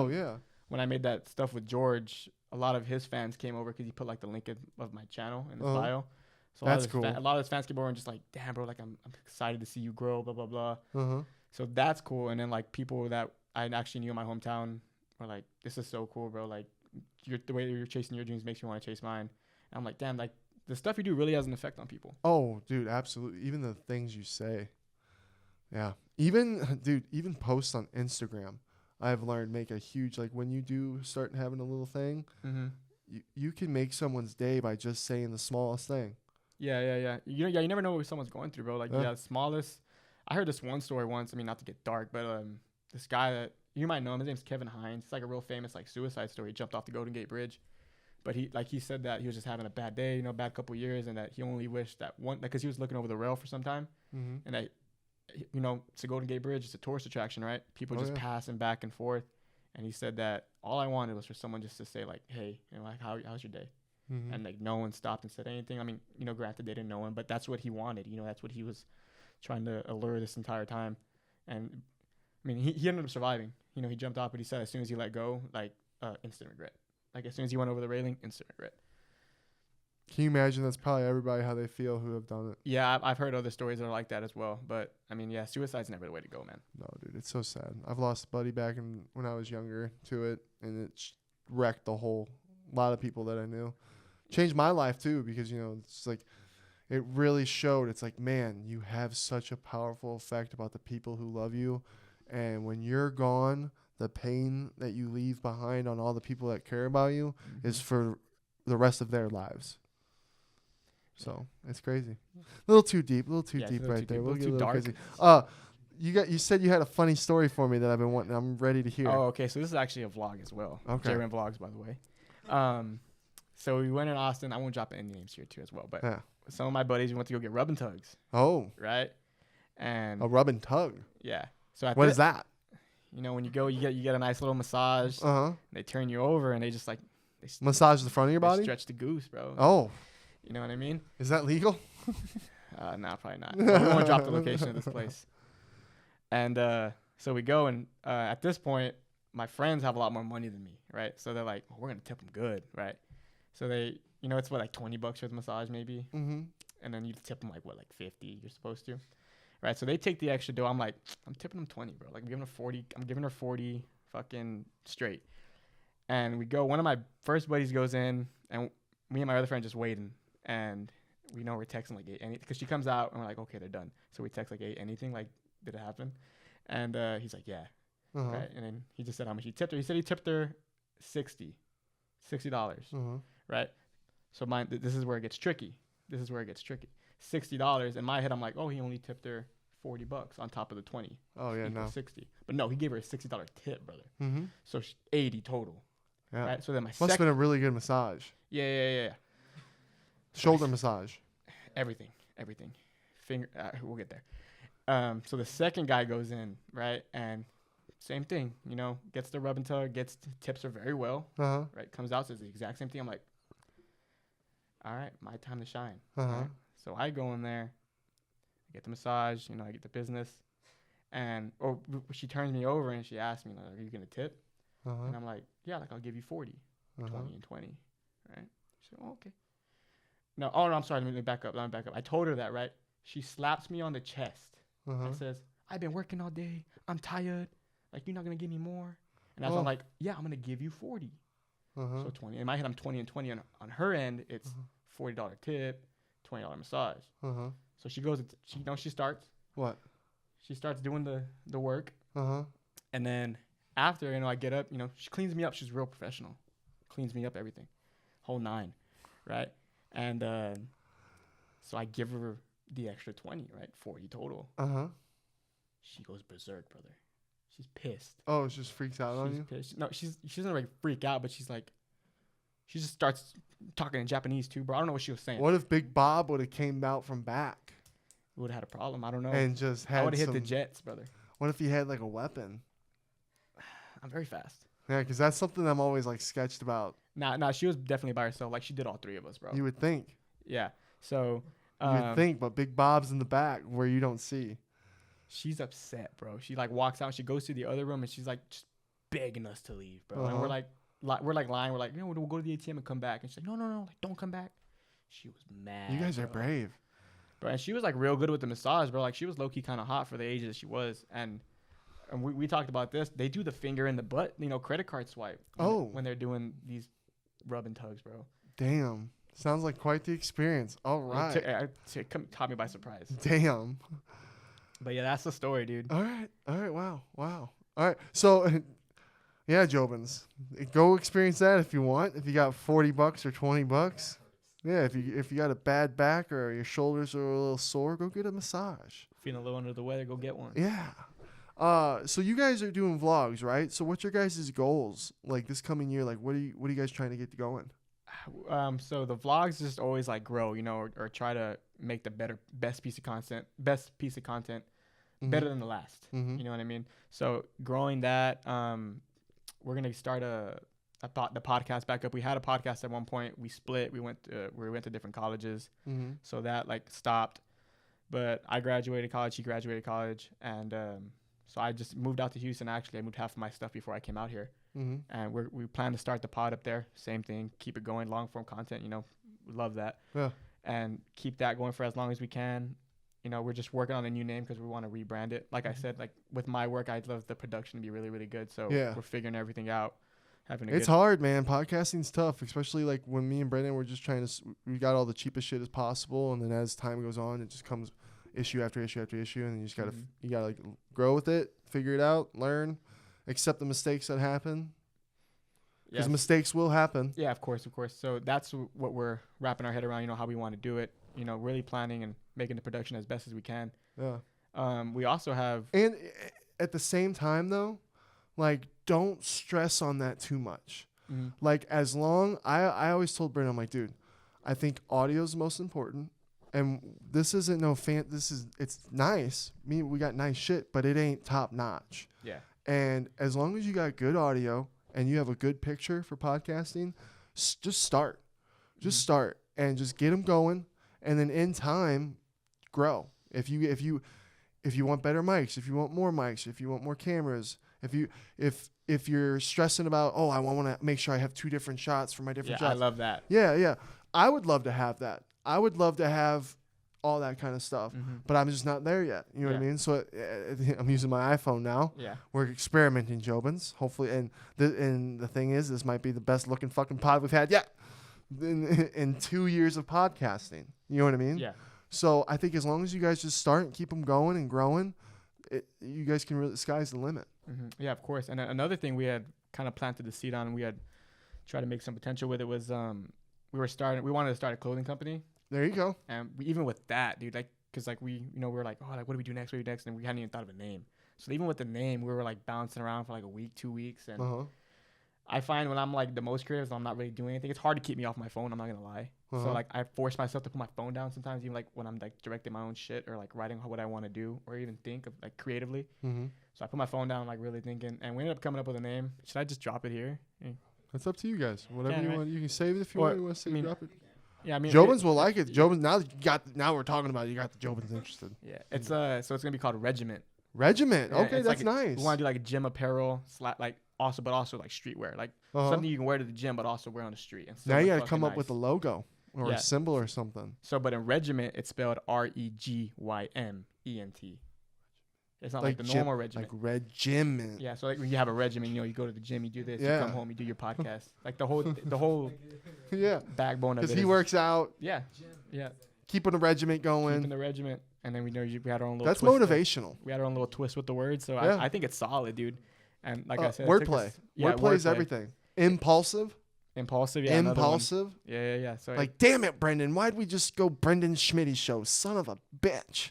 when I made that stuff with George, a lot of his fans came over because he put like the link of my channel in his bio. So that's cool. A lot of his fans came over and just like, damn, bro, like I'm excited to see you grow, blah blah blah. So that's cool. And then like people that I actually knew in my hometown were like, this is so cool, bro. Like the way you're chasing your dreams makes me want to chase mine. And I'm like, damn, like the stuff you do really has an effect on people. Oh, dude, absolutely. Even the things you say. Yeah. Even posts on Instagram, I've learned make a huge, like when you do start having a little thing, you can make someone's day by just saying the smallest thing. Yeah. You never know what someone's going through, bro. Like, the smallest. I heard this one story once. I mean, not to get dark, but this guy that you might know him. His name's Kevin Hines. It's like a real famous like suicide story. He jumped off the Golden Gate Bridge, but he said that he was just having a bad day, bad couple years, and that he only wished that one, because he was looking over the rail for some time, and that, it's a Golden Gate Bridge. It's a tourist attraction, right? People just passing back and forth, and he said that all I wanted was for someone just to say like, hey, like how's your day? And like no one stopped and said anything. I mean, granted they didn't know him, but that's what he wanted. That's what he was trying to allure this entire time. And I mean, he ended up surviving. He jumped off, but he said as soon as he let go, like instant regret. Like as soon as he went over the railing, instant regret. Can you imagine that's probably everybody how they feel who have done it? Yeah, I've heard other stories that are like that as well. But I mean, yeah, suicide's never the way to go, man. No, dude, it's so sad. I've lost a buddy back when I was younger to it, and it wrecked a lot of people that I knew. Changed my life too, because it's like it really showed. It's like, man, you have such a powerful effect about the people who love you, and when you're gone, the pain that you leave behind on all the people that care about you is for the rest of their lives. So it's crazy. A little too deep. A little too Yeah, it's a deep little right too there. deep, a We'll little get a too little dark. crazy. You said you had a funny story for me that I've been wanting. I'm ready to hear. Oh, okay. So this is actually a vlog as well. Okay. J-Ran Vlogs, by the way. So we went in Austin. I won't drop any names here too as well, but Yeah. some of my buddies we went to go get rub and tugs, Oh, right? And a rub and tug. yeah. So at What is that? You know, when you go, you get a nice little massage. Uh huh. They turn you over and they just like Massage the front of your they body. stretch the goose, bro. Oh, You know what I mean? is that legal? No, probably not. We won't drop the location of this place. And so we go, and at this point, my friends have a lot more money than me, right? So they're like, well, we're gonna tip them good, right? So they, you know, it's what, like $20 for the massage maybe, Mm-hmm. and then you tip them like what, like 50? You're supposed to, right? So they take the extra dough. I'm like, I'm tipping them 20, bro. Like I'm giving her 40. I'm giving her 40, fucking straight. And we go. One of my first buddies goes in, and me and my other friend just waiting, and we know we're texting like because she comes out and we're like, okay, they're done. So we text like, anything, like, did it happen? And he's like, yeah, Uh-huh. right. And then he just said how much he tipped her. He said he tipped her $60, Uh-huh. right? So this is where it gets tricky. $60. In my head, I'm like, oh, he only tipped her $40 on top of the 20. Oh yeah, no. 60. But no, he gave her a $60 tip, brother. Mm-hmm. So 80 total. Yeah. Right. So then my Must have second. been a really good massage. Yeah. Shoulder massage. Everything. Finger. We'll get there. So the second guy goes in, right, and same thing. You know, gets the rub and tug, tips her very well. Uh-huh. Right. Comes out, says the exact same thing. I'm like, all right, my time to shine. Uh-huh. Right? So I go in there, I get the massage. You know, I get the business, and she turns me over and she asks me, like, are you gonna tip? Uh-huh. And I'm like, yeah, like I'll give you 40, Uh-huh. 20 and 20, right? She said, oh, okay. No, I'm sorry. Let me back up. I told her that, right? She slaps me on the chest Uh-huh. and says, I've been working all day. I'm tired. Like, you're not going to give me more? And I Oh. was like, yeah, I'm going to give you 40. Uh-huh. So 20. In my head, I'm 20 and 20. On her end, it's $40 tip, $20 massage. Uh-huh. So she goes, she starts. What? She starts doing the work. Uh-huh. And then after, I get up, she cleans me up. She's real professional. Cleans me up, everything. Whole 9, right? And so I give her the extra 20, right? 40 total. Uh-huh. She goes berserk, brother. She's pissed. Oh, it just freaks out on She's you? pissed. No, she doesn't like freak out, but she's like, she just starts talking in Japanese too, bro. I don't know what she was saying. What if Big Bob would have came out from back We would have had a problem. I don't know. and just I had would have hit the some- jets, brother. What if he had like a weapon? I'm very fast. Yeah, because that's something I'm always like sketched about. Nah, she was definitely by herself. Like, she did all 3 of us, bro. You would think. Yeah. So, You would think, but Big Bob's in the back where you don't see. she's upset, bro. She like walks out. She goes to the other room and she's like just begging us to leave, bro. And Uh-huh. we're like lying. We're like, we'll go to the ATM and come back. And she's like, no, like, don't come back. She was mad. You guys are bro. brave. Bro, and she was like real good with the massage, bro. Like, she was low key kind of hot for the age that she was. And we talked about this. They do the finger in the butt, credit card swipe. When they're doing these rub and tugs, bro. Damn. Sounds like quite the experience. All right. It caught me by surprise. Damn. But yeah, that's the story, dude. All right. Wow. All right. So, yeah, Jobins, go experience that if you want. If you got $40 or $20, yeah. If you got a bad back or your shoulders are a little sore, go get a massage. Feeling a little under the weather, go get one. Yeah. So you guys are doing vlogs, right? So what's your guys' goals like this coming year? Like, what are you guys trying to get going? So the vlogs just always like grow, or try to make the best piece of content Mm-hmm. better than the last. Mhm. You know what I mean? So growing that, we're gonna start the podcast back up. We had a podcast at one point. We split. We went to different colleges, Mm-hmm. so that like stopped. But I graduated college. He graduated college, and so I just moved out to Houston. Actually, I moved half of my stuff before I came out here. Mm-hmm. And we plan to start the pod up there. Same thing. Keep it going. Long form content. We love that. Yeah. And keep that going for as long as we can. We're just working on a new name because we want to rebrand it. Like I said, like with my work, I'd love the production to be really, really good. So Yeah. we're figuring everything out. It's hard, man. Podcasting's tough, especially like when me and Brendan were just trying to. We got all the cheapest shit as possible, and then as time goes on, it just comes issue after issue after issue, and you just gotta you gotta like grow with it, figure it out, learn, accept the mistakes that happen. Because Yes. mistakes will happen. Yeah, of course. So that's what we're wrapping our head around. How we want to do it. really planning and making the production as best as we can. Yeah. We also have And at the same time, though, like, don't stress on that too much. Like, as long, I always told Brandon, I'm like, dude, I think audio is the most important. And this isn't it's nice. We got nice shit, but it ain't top notch. Yeah. And as long as you got good audio and you have a good picture for podcasting, just start. Just start and just get them going. And then in time, grow. If you want better mics, if you want more mics, if you want more cameras, if you're stressing about, I want to make sure I have 2 different shots for my different shots. I love that. Yeah. I would love to have that. I would love to have all that kind of stuff, but I'm just not there yet. You know what I mean? So I'm using my iPhone now. Yeah. We're experimenting, Jobins. Hopefully, and the thing is, this might be the best looking fucking pod we've had yet in 2 years of podcasting. You know what I mean? Yeah. So I think as long as you guys just start and keep them going and growing, you guys can really, the sky's the limit. Yeah, of course. And another thing we had kind of planted the seed on, and we had tried to make some potential with it, was we wanted to start a clothing company. There you go. And even with that, dude, like, cause like we were like, what do we do next? What do we do next? And we hadn't even thought of a name. So even with the name, we were like bouncing around for like a week, 2 weeks. And I find when I'm like the most creative, I'm not really doing anything. It's hard to keep me off my phone. I'm not gonna lie. So like I force myself to put my phone down sometimes, even like when I'm like directing my own shit or like writing what I want to do or even think of like creatively. So I put my phone down, like really thinking, and we ended up coming up with a name. Should I just drop it here? That's up to you guys. Whatever you right? want, you can save it if you want. You want to say drop it. Yeah, I mean, Jobins will like it. Jobins now we're talking about it, you got the Jobins interested. Yeah, it's so it's gonna be called Regiment. Regiment. Yeah, Okay, that's nice. We want to do like a gym apparel, but also like streetwear, like something you can wear to the gym, but also wear on the street. And now you gotta come up with a logo or a symbol or something. So, but in Regiment, it's spelled Regiment. It's not like the normal regiment. Like regiment. Yeah, so like when you have a regimen, you go to the gym, you do this, you come home, you do your podcast. Like the whole backbone of it. Because he works out. Yeah. Keeping the regiment going. Keeping the regiment. And then we had our own little That's twist motivational. We had our own little twist with the word. So I think it's solid, dude. And like I said, wordplay. Wordplay is everything. Impulsive. Impulsive. Yeah. So like, damn it, Brendan. Why'd we just go BrendenSchmitty Show? Son of a bitch.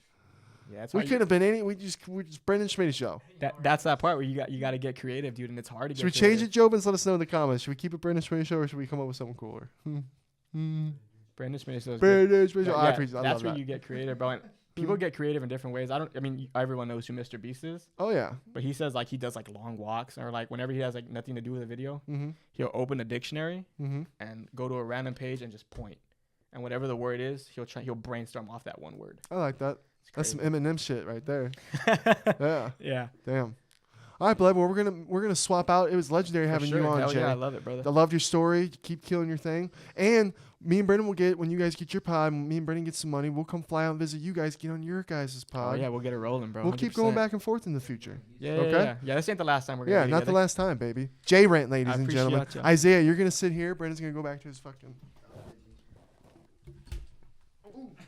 Yeah, we could have been we're just BrendenSchmitty Show. That's that part where you got to get creative, dude, and it's hard to. Should we change it, Jobins? Let us know in the comments. Should we keep it BrendenSchmitty Show, or should we come up with something cooler? BrendenSchmitty Show. BrendenSchmitty Show. I appreciate. That's where you get creative, bro. And people get creative in different ways. Everyone knows who Mr. Beast is. Oh yeah. But he says like he does like long walks, or like whenever he has like nothing to do with a video, he'll open a dictionary and go to a random page and just point, and whatever the word is, he'll brainstorm off that one word. I like that. That's some Eminem shit right there. Yeah. Damn. All right, Bleb. Well, we're gonna swap out. It was legendary having you on, Jay. Yeah, I love it, brother. I loved your story. Keep killing your thing. And me and Brendan will when you guys get your pod. Me and Brendan get some money. We'll come fly out and visit you guys. Get on your guys' pod. Oh yeah, we'll get it rolling, bro. We'll keep going back and forth in the future. Yeah. Okay. Yeah. This ain't the last time we're gonna. Yeah, not the last time, baby. J Rant, ladies and gentlemen. You. Isaiah, you're gonna sit here. Brendan's gonna go back to his fucking.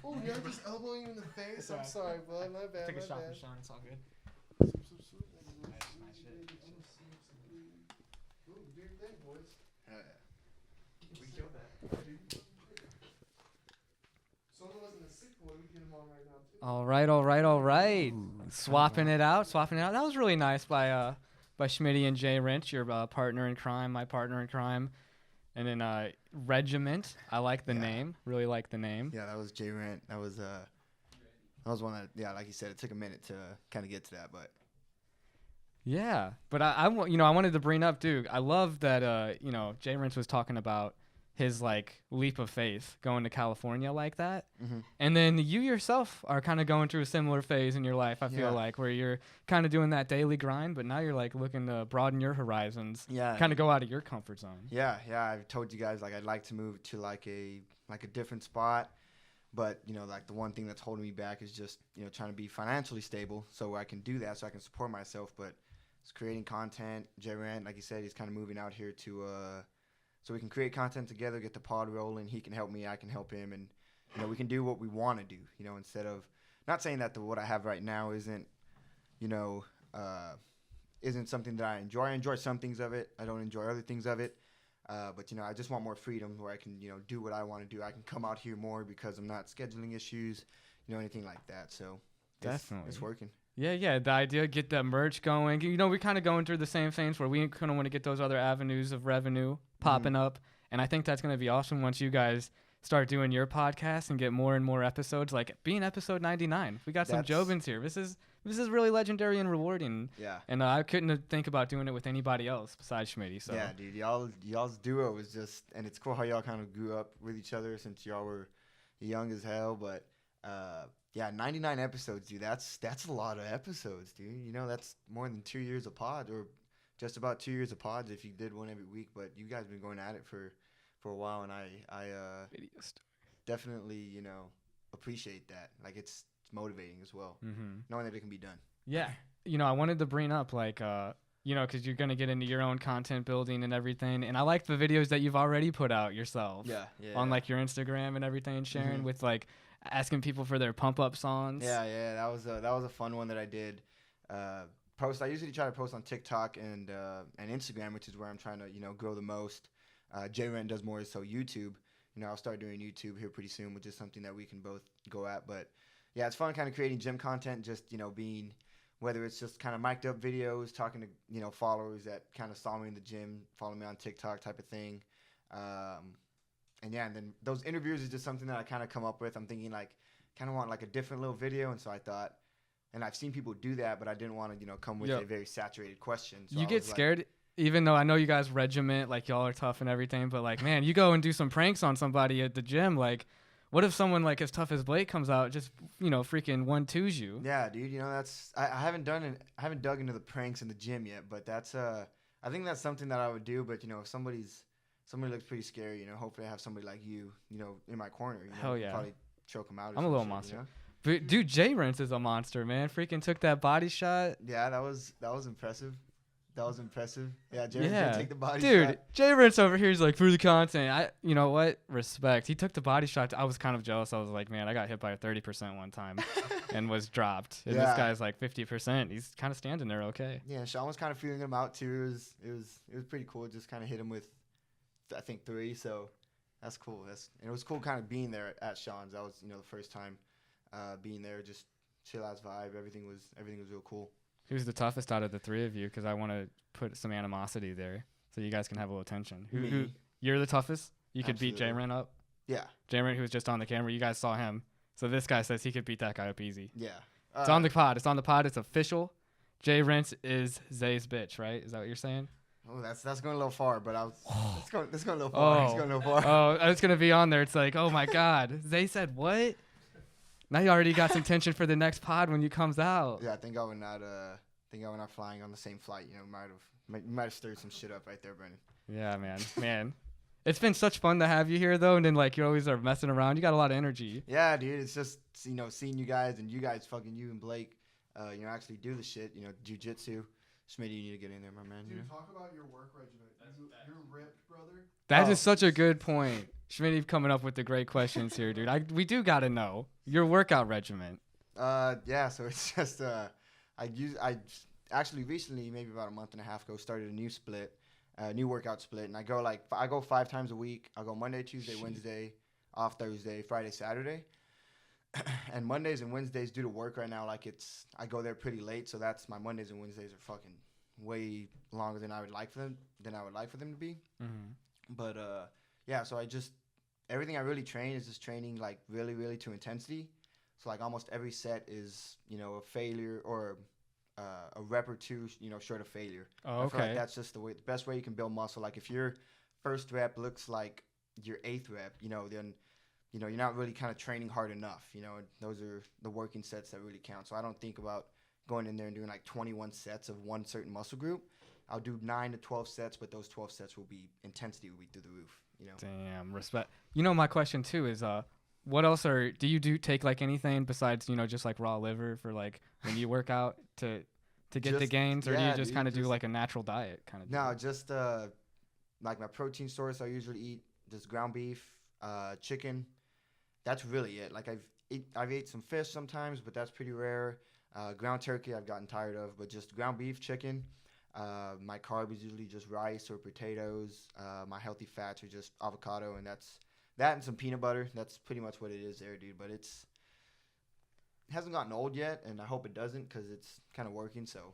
Oh, yeah, I'm just elbowing you in the face. I'm sorry, bud. My bad. Take a my shot bad. for Sean. It's all good. Do your thing, boys. We killed that. Someone wasn't a sick boy. We get him on right now too. All right. Swapping it out. That was really nice by Schmitty and Jay Wrench, your partner in crime, my partner in crime. And then Regiment. I like the name. Really like the name. Yeah, that was Jay Rant. That was one that, like you said, it took a minute to kind of get to that, but. Yeah, but I wanted to bring up, dude. I love that Jay Wrench was talking about his like leap of faith going to California like that. And then you yourself are kind of going through a similar phase in your life, I feel like, where you're kind of doing that daily grind, but now you're like looking to broaden your horizons, kind of go out of your comfort zone. Yeah, I've told you guys like I'd like to move to like a different spot, but like the one thing that's holding me back is just trying to be financially stable so I can do that, so I can support myself. But it's creating content. Jay Rant, like you said, he's kind of moving out here to so we can create content together, get the pod rolling. He can help me, I can help him, and we can do what we want to do. Instead of, not saying that what I have right now isn't something that I enjoy. I enjoy some things of it. I don't enjoy other things of it. But I just want more freedom where I can do what I want to do. I can come out here more because I'm not scheduling issues, anything like that. So Definitely. it's working. Yeah. The idea, get the merch going. We're kind of going through the same things where we kind of want to get those other avenues of revenue popping up. And I think that's going to be awesome once you guys start doing your podcast and get more and more episodes, like being episode 99. We got some Jobins here. This is really legendary and rewarding. Yeah. And I couldn't think about doing it with anybody else besides Schmitty. So yeah, dude, y'all's duo was just, and it's cool how y'all kind of grew up with each other since y'all were young as hell. But 99 episodes, dude. That's a lot of episodes, dude. That's more than 2 years of pod, or just about 2 years of pods if you did one every week. But you guys been going at it for a while, and I definitely appreciate that. Like it's motivating as well, knowing that it can be done. Yeah, I wanted to bring up because you're gonna get into your own content building and everything, and I like the videos that you've already put out yourself. Yeah. On like your Instagram and everything, sharing with like asking people for their pump up songs. Yeah, that was a fun one that I did. I usually try to post on TikTok and Instagram, which is where I'm trying to grow the most. J-Rent does more so YouTube. I'll start doing YouTube here pretty soon, which is something that we can both go at. But yeah, it's fun kind of creating gym content, just being, whether it's just kind of mic'd up videos, talking to followers that kind of saw me in the gym, follow me on TikTok type of thing. And then those interviews is just something that I kind of come up with. I'm thinking kind of want like a different little video, and so I thought, and I've seen people do that, but I didn't want to come with a very saturated question. So you get scared, even though I know you guys regiment, like y'all are tough and everything, but like, man, you go and do some pranks on somebody at the gym, like, what if someone like as tough as Blake comes out, just freaking 1-2s you? Yeah, dude. That's I haven't dug into the pranks in the gym yet, but that's I think that's something that I would do. But if somebody looks pretty scary, hopefully I have somebody like you, in my corner. Hell yeah. Probably choke them out. I'm a little monster. But dude, J-Rince is a monster, man. Freaking took that body shot. Yeah, that was impressive. Yeah, J-Rince did take the body shot. Dude, J-Rince over here is like, for the content. You know what? Respect. He took the body shot. I was kind of jealous. I was like, man, I got hit by a 30% one time and was dropped. And this guy's like 50%. He's kind of standing there okay. Yeah, Sean was kind of feeling him out too. It was pretty cool. Just kind of hit him with, I think, 3. So that's cool. And it was cool kind of being there at Sean's. That was the first time being there. Just chill ass vibe. Everything was real cool. Who's the toughest out of the 3 of you? Because I want to put some animosity there so you guys can have a little tension. Who you're the toughest? You could beat J-Ren up? Yeah. J-Ren, who was just on the camera. You guys saw him. So this guy says he could beat that guy up easy. Yeah. It's on the pod. It's official. J-Ren is Zay's bitch, right? Is that what you're saying? Oh, that's going a little far, but it's going a little far. It's going a little far. Oh, it's going to be on there. It's like, oh, my God. Zay said what? Now you already got some tension for the next pod when you comes out. Yeah, I think I would not flying on the same flight. Might have stirred some shit up right there, Brendan. Yeah, man. It's been such fun to have you here though, and then like you always are messing around. You got a lot of energy. Yeah, dude. It's just seeing you guys and you guys you and Blake, actually do the shit. Jiu-jitsu. Schmitty, you need to get in there, my man. Dude, talk about your work regimen. You're ripped, brother. That is such a good point. Schmitty coming up with the great questions here, dude. We do got to know your workout regimen. Yeah. So it's just I actually recently, maybe about a month and a half ago, started a new workout split, and I go 5 times a week. I'll go Monday, Tuesday, Wednesday, off Thursday, Friday, Saturday. And Mondays and Wednesdays due to work right now, I go there pretty late, so that's my Mondays and Wednesdays are fucking way longer than I would like for them to be. Mm-hmm. But yeah, so everything I really train is just training like really, really to intensity. So like almost every set is a failure or a rep or 2 short of failure. Oh, okay. I feel like that's just the best way you can build muscle. Like if your first rep looks like your 8th rep, then you're not really kind of training hard enough. Those are the working sets that really count. So I don't think about going in there and doing like 21 sets of one certain muscle group. I'll do 9 to 12 sets, but those 12 sets intensity will be through the roof. Damn, respect. My question too is what else do you take like anything besides just like raw liver for like when you work out to get the gains, or do you just kind of do like a natural diet kind of? No, just like my protein source I usually eat just ground beef, chicken. That's really it. Like I've ate some fish sometimes, but that's pretty rare. Ground turkey I've gotten tired of, but just ground beef, chicken. My carb is usually just rice or potatoes. My healthy fats are just avocado, and that's that and some peanut butter. That's pretty much what it is there, dude. But it hasn't gotten old yet, and I hope it doesn't because it's kind of working. So,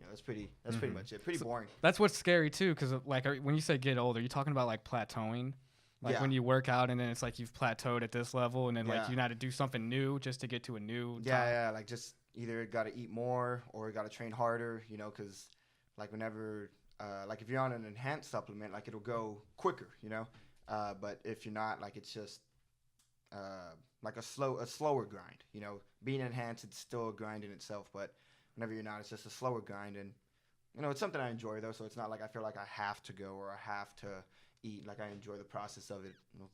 that's pretty much it. Pretty boring. That's what's scary too, because like when you say get old, are you talking about like plateauing? Like Yeah. when you work out and then it's like you've plateaued at this level, and then like Yeah. you got to do something new just to get to a new. top? Yeah, like just either got to eat more or got to train harder, because like whenever, like if you're on an enhanced supplement, like it'll go quicker, but if you're not, like it's just like a slower grind, being enhanced, it's still a grind in itself, but whenever you're not, it's just a slower grind, and it's something I enjoy though, so it's not like I feel like I have to go or I have to eat. Like I enjoy the process of it,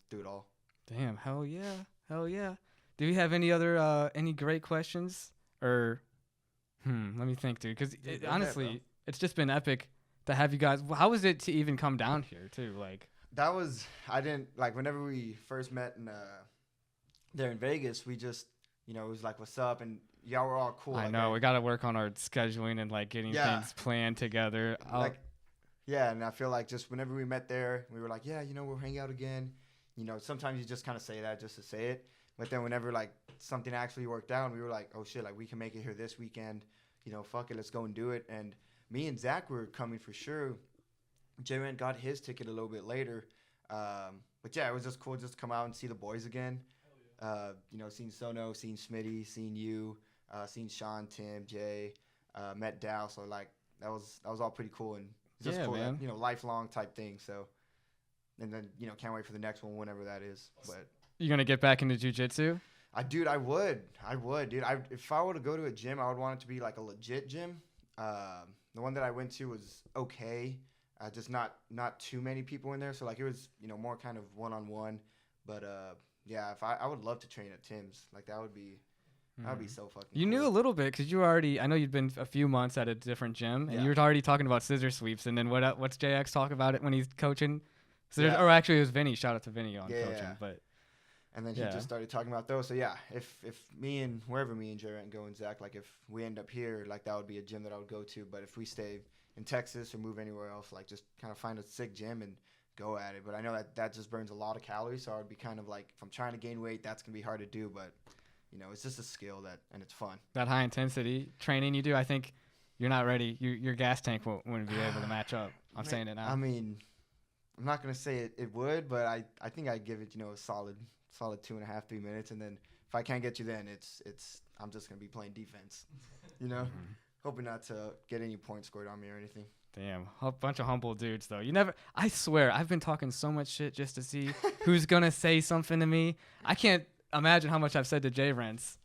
through it all. Damn, hell yeah. Do you have any other any great questions or? Let me think, dude. Because honestly, bro. it's just been epic to have you guys. How was it to even come down here too? Like, I didn't like whenever we first met there in Vegas. We just it was like, what's up, and y'all were all cool. I like, know we got to work on our scheduling and like getting Yeah. things planned together. Yeah, and I feel like just whenever we met there, we were like, yeah, we'll hang out again. Sometimes you just kind of say that just to say it. But then whenever, like, something actually worked out, we were like, oh, shit, like, we can make it here this weekend. Fuck it, let's go and do it. And me and Zach were coming for sure. J-Rent got his ticket a little bit later. But, yeah, it was just cool just to come out and see the boys again. Seeing Sono, seeing Schmitty, seeing you, seeing Sean, Tim, Jay, met Dow. So, like, that was all pretty cool. And just Yeah, cool, man. that, lifelong type thing. So, and then can't wait for the next one, whenever that is. But You gonna get back into jujitsu? I would, dude. If I were to go to a gym, I would want it to be like a legit gym. The one that I went to was okay, just not too many people in there. So like it was, more kind of one-on-one. But yeah, if I would love to train at Tim's, like that would be so fucking. You cool. knew a little bit because you already. I know you'd been a few months at a different gym, and Yeah. you were already talking about scissor sweeps. And then what's JX talk about it when he's coaching? Scissors, Yeah. Or actually, it was Vinny. Shout out to Vinny on Yeah, coaching. yeah. But And then he Yeah. just started talking about those. So yeah, if wherever me and Jarrett go and Zach, like if we end up here, like that would be a gym that I would go to. But if we stay in Texas or move anywhere else, like just kind of find a sick gym and go at it. But I know that just burns a lot of calories. So I would be kind of like, if I'm trying to gain weight, that's gonna be hard to do. But it's just a skill and it's fun. that high intensity training you do, I think you're not ready. Your gas tank wouldn't be able to match up. I'm saying it now. I mean, I'm not gonna say it would, but I think I'd give it a solid 2.5, 3 minutes, and then if I can't get you, then it's I'm just gonna be playing defense, hoping not to get any points scored on me or anything. Damn, a bunch of humble dudes though. I swear, I've been talking so much shit just to see who's gonna say something to me. I can't imagine how much I've said to Jay Rents,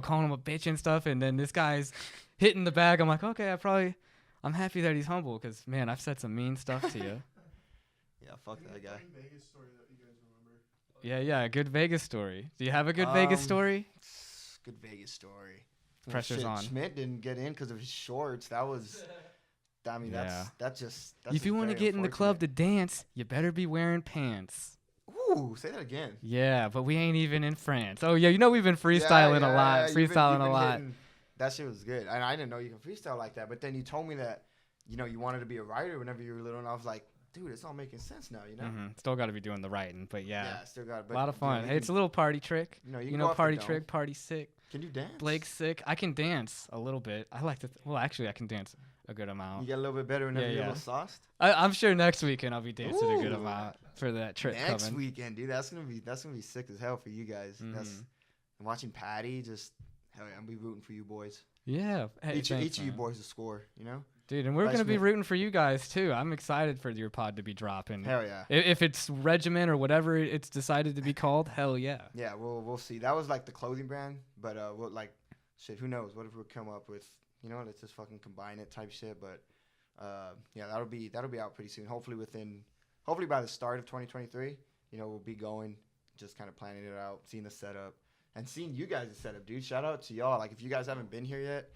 calling him a bitch and stuff, and then this guy's hitting the bag. I'm like, okay, I'm happy that he's humble because man, I've said some mean stuff to you. Yeah, fuck that guy. Vegas story that you guys remember? Yeah, a good Vegas story. Do you have a good Vegas story? Good Vegas story. Pressure's on. Schmidt didn't get in because of his shorts. That was. I mean, Yeah. that's just. If you want to get in the club to dance, you better be wearing pants. Ooh, say that again. Yeah, but we ain't even in France. Oh yeah, we've been freestyling a lot. You've been Freestyling a lot. hitting- That shit was good, and I didn't know you can freestyle like that. But then you told me that, you wanted to be a writer whenever you were little, and I was like, dude, it's all making sense now, Still got to be doing the writing, but yeah. still got A lot of fun. Hey, it's a little party trick. you You can know, go off the party dome. trick, party sick. Can you dance? Blake's sick. I can dance a little bit. I like to. Well, actually, I can dance a good You amount. get a little bit better whenever Yeah, you're a yeah. little sauced. I'm sure next weekend I'll be dancing a good Ooh. amount for that trip Next coming. weekend, dude, that's gonna be sick as hell for you guys. That's Mhm. watching Patty. Just hell yeah, I'm be rooting for you boys. Yeah. Hey, Each thanks, of you man. boys to score. Dude, and we're Bryce gonna be Smith. rooting for you guys too. I'm excited for your pod to be dropping. Hell yeah. If it's Regiment or whatever it's decided to be called, hell yeah. Yeah, we'll see. That was like the clothing brand, but we'll like shit. Who knows? What if we come up with let's just fucking combine it type shit. But yeah, that'll be out pretty soon. Hopefully by the start of 2023, we'll be going, just kind of planning it out, seeing the setup, and seeing you guys' setup, dude. Shout out to y'all. Like if you guys haven't been here yet,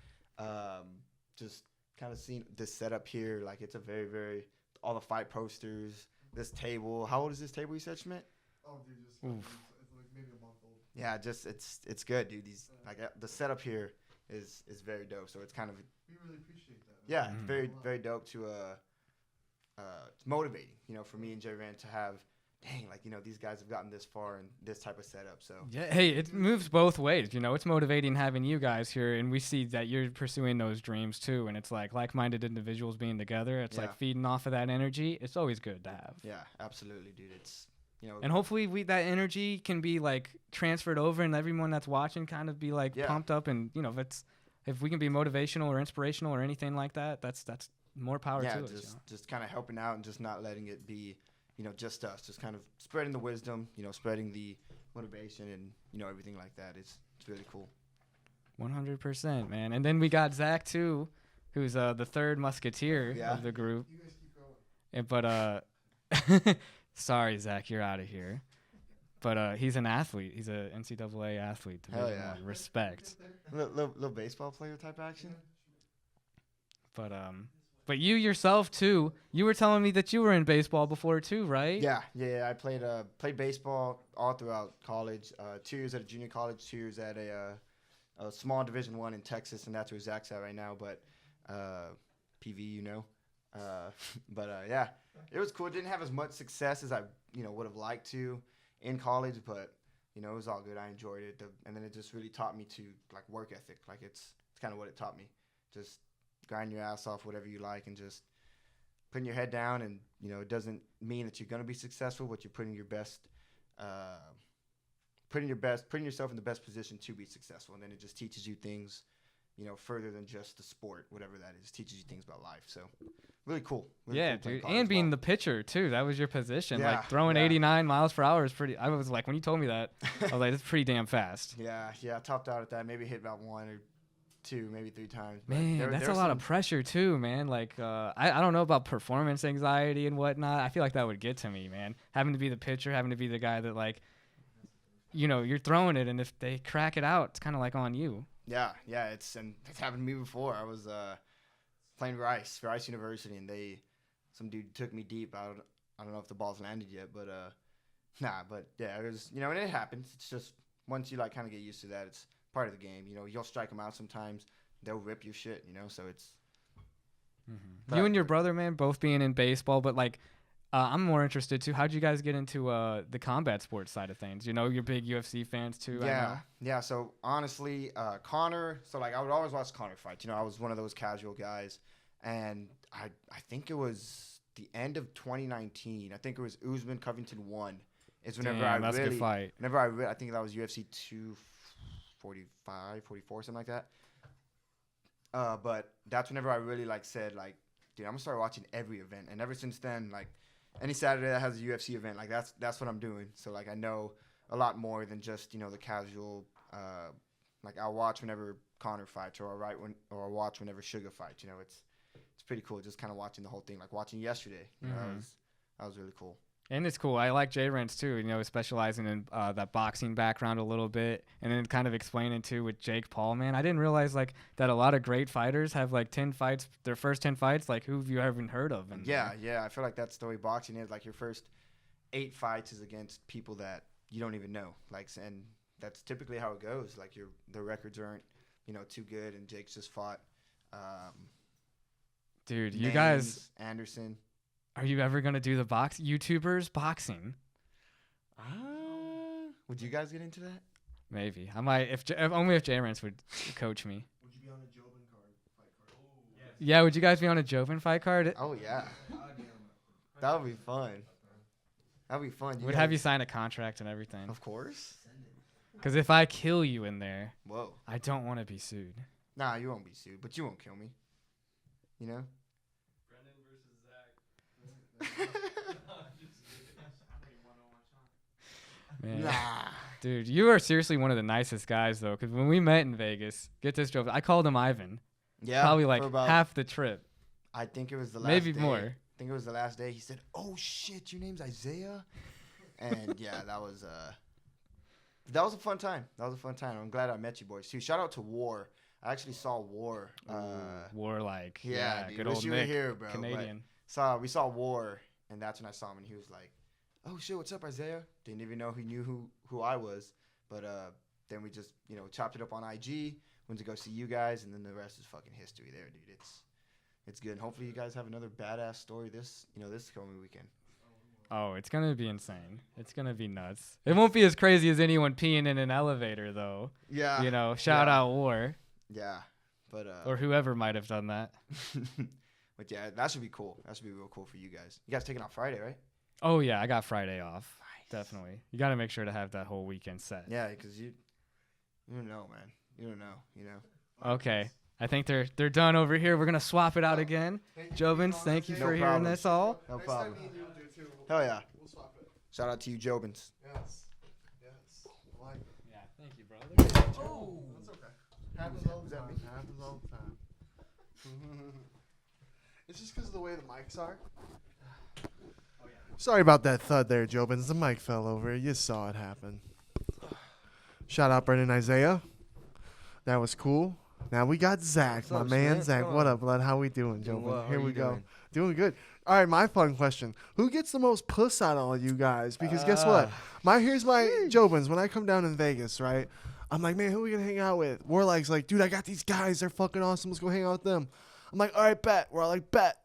just kind of seeing this setup here. Like it's a very, very all the fight posters. This table. How old is this table? You said, Schmidt? Oh, dude, Oof. it's like maybe a month old. Yeah, just it's good, dude. These like the setup here is very dope. So it's kind of We really appreciate that. yeah, Mhm. it's very dope to it's motivating, for me and Jay Rand to have, dang, like these guys have gotten this far in this type of setup. So Yeah, hey, it moves both ways. It's motivating having you guys here, and we see that you're pursuing those dreams too. And it's like-minded individuals being together. It's like Yeah. feeding off of that energy. It's always good to have. yeah, absolutely, dude. It's And hopefully that energy can be like transferred over, and everyone that's watching kind of be like Yeah. pumped up. And if we can be motivational or inspirational or anything like that, that's more power yeah, to us. just kind of helping out and just not letting it be, just us. Just kind of spreading the wisdom, spreading the motivation and everything like that. It's really cool. 100%, man. And then we got Zach too, who's the third musketeer Yeah. of the group. You guys keep going. But sorry, Zach, you're out of here. But he's an athlete. He's a NCAA athlete. Hell Division yeah. I. Respect. Little baseball player type action. But you yourself too. You were telling me that you were in baseball before too, right? Yeah. I played baseball all throughout college. 2 years at a junior college, 2 years at a small Division I in Texas, and that's where Zach's at right now. But PV, yeah, it was cool. Didn't have as much success as I would have liked to in college, but it was all good. I enjoyed it, and then it just really taught me to like work ethic. Like it's kind of what it taught me. Just grind your ass off, whatever you like, and just putting your head down. And it doesn't mean that you're gonna be successful, but you're putting yourself in the best position to be successful. And then it just teaches you things, further than just the sport, whatever that is. It teaches you things about life. So really cool. Really Yeah, cool playing dude. college And being ball. the pitcher too. That was your position. Yeah, Like throwing yeah. 89 miles per hour is pretty. I was like, when you told me that, I was like, that's pretty damn fast. Yeah, I topped out at that. Maybe hit about 1 or 2, maybe 3 times. But Man, that's a lot of pressure too, man. Like, I don't know about performance anxiety and whatnot. I feel like that would get to me, man. Having to be the pitcher, having to be the guy that like, you're throwing it, and if they crack it out, it's kind of like on you. Yeah, it's happened to me before. I was playing Rice University, and some dude took me deep. I don't know if the ball's landed yet, but but yeah, it was, and it happens. It's just once you like kind of get used to that, it's part of the game. You'll strike them out sometimes. They'll rip your shit, so it's. But You and your brother, man, both being in baseball, but like, I'm more interested too. How'd you guys get into the combat sports side of things? You're big UFC fans too. I know. Yeah. So honestly, Connor. So like, I would always watch Connor fights. I was one of those casual guys, and I think it was the end of 2019. I think it was Usman Covington 1. Is whenever Damn, that's a good fight. I think that was UFC 245, 44, something like that. But that's whenever I really like said like, dude, I'm gonna start watching every event. And ever since then, like, any Saturday that has a UFC event, like that's what I'm doing. So like I know a lot more than just the casual. Like I'll watch whenever Connor fights, or I'll watch whenever Sugar fights. It's pretty cool just kind of watching the whole thing. Like watching yesterday, that was really cool. And it's cool. I like J Rents too, specializing in that boxing background a little bit, and then kind of explaining too with Jake Paul, man. I didn't realize like that a lot of great fighters have like 10 fights, their first 10 fights, like who have you ever heard of? And Yeah. I feel like that's the way boxing is. Like your first 8 fights is against people that you don't even know. Like, and that's typically how it goes. Like their records aren't, too good. And Jake's just fought. Dude, you Names, guys, Anderson. are you ever gonna do the YouTubers boxing? Would you guys get into that? Maybe I might if only if J Rents would coach me. Would you be on a Jobin fight card? Yeah, would you guys be on a Jobin fight card? Oh yeah, that would be fun. That'd be fun. Would have you sign a contract and everything? Of course. Because if I kill you in there, Whoa. I don't want to be sued. Nah, you won't be sued, but you won't kill me. Brendan versus Zach. Man. Nah. Dude, you are seriously one of the nicest guys, though. Because when we met in Vegas, get this joke, I called him Ivan. Yeah. Probably like for about, half the trip. I think it was the last Maybe day. more. I think it was the last day. He said, "Oh shit, your name's Isaiah," and yeah, that was a fun time. I'm glad I met you boys too. Shout out to War. I actually saw War. War like. Yeah, dude, good wish old you were Nick, here, bro, but- Canadian. We saw War, and that's when I saw him, and he was like, "Oh shit, what's up, Isaiah?" Didn't even know he knew who I was, but then we just chopped it up on IG. went to go see you guys, and then the rest is fucking history there, dude. It's good. And hopefully you guys have another badass story this coming weekend. Oh, it's gonna be insane. It's gonna be nuts. It won't be as crazy as anyone peeing in an elevator, though. Yeah. You know, shout out War Yeah. But or whoever might have done that. but yeah, that should be cool. That should be real cool for you guys. You guys taking off Friday, right? Oh yeah, I got Friday off. Definitely. You got to make sure to have that whole weekend set. Yeah, because you don't know, man. You don't know, you know. Okay. I think they're done over here. We're gonna swap it out again. Jobins, thank you No for hearing problem. this all. No problem. Hell yeah. We'll swap it. Shout out to you, Jobins. Yes. Yes. I like it. Yeah, thank you, brother. Oh, that's okay. Happens all the time. Happens all the time. It's just because of the way the mics are. Sorry about that thud there, Jobins. The mic fell over. You saw it happen. Shout out Brendan Isaiah. That was cool. Now we got Zach, What's my up, man. Schmidt? Zach, Come what on. up, blood? How we doing, Doing Jobin? well. How Here are we you go. doing? Doing good. All right, my fun question. Who gets the most puss out of all you guys? Because guess what? Here's my Jobins. When I come down in Vegas, right? I'm like, man, who are we going to hang out with? Warlike's like, dude, I got these guys. They're fucking awesome. Let's go hang out with them. I'm like, all right, bet. We're all like, bet.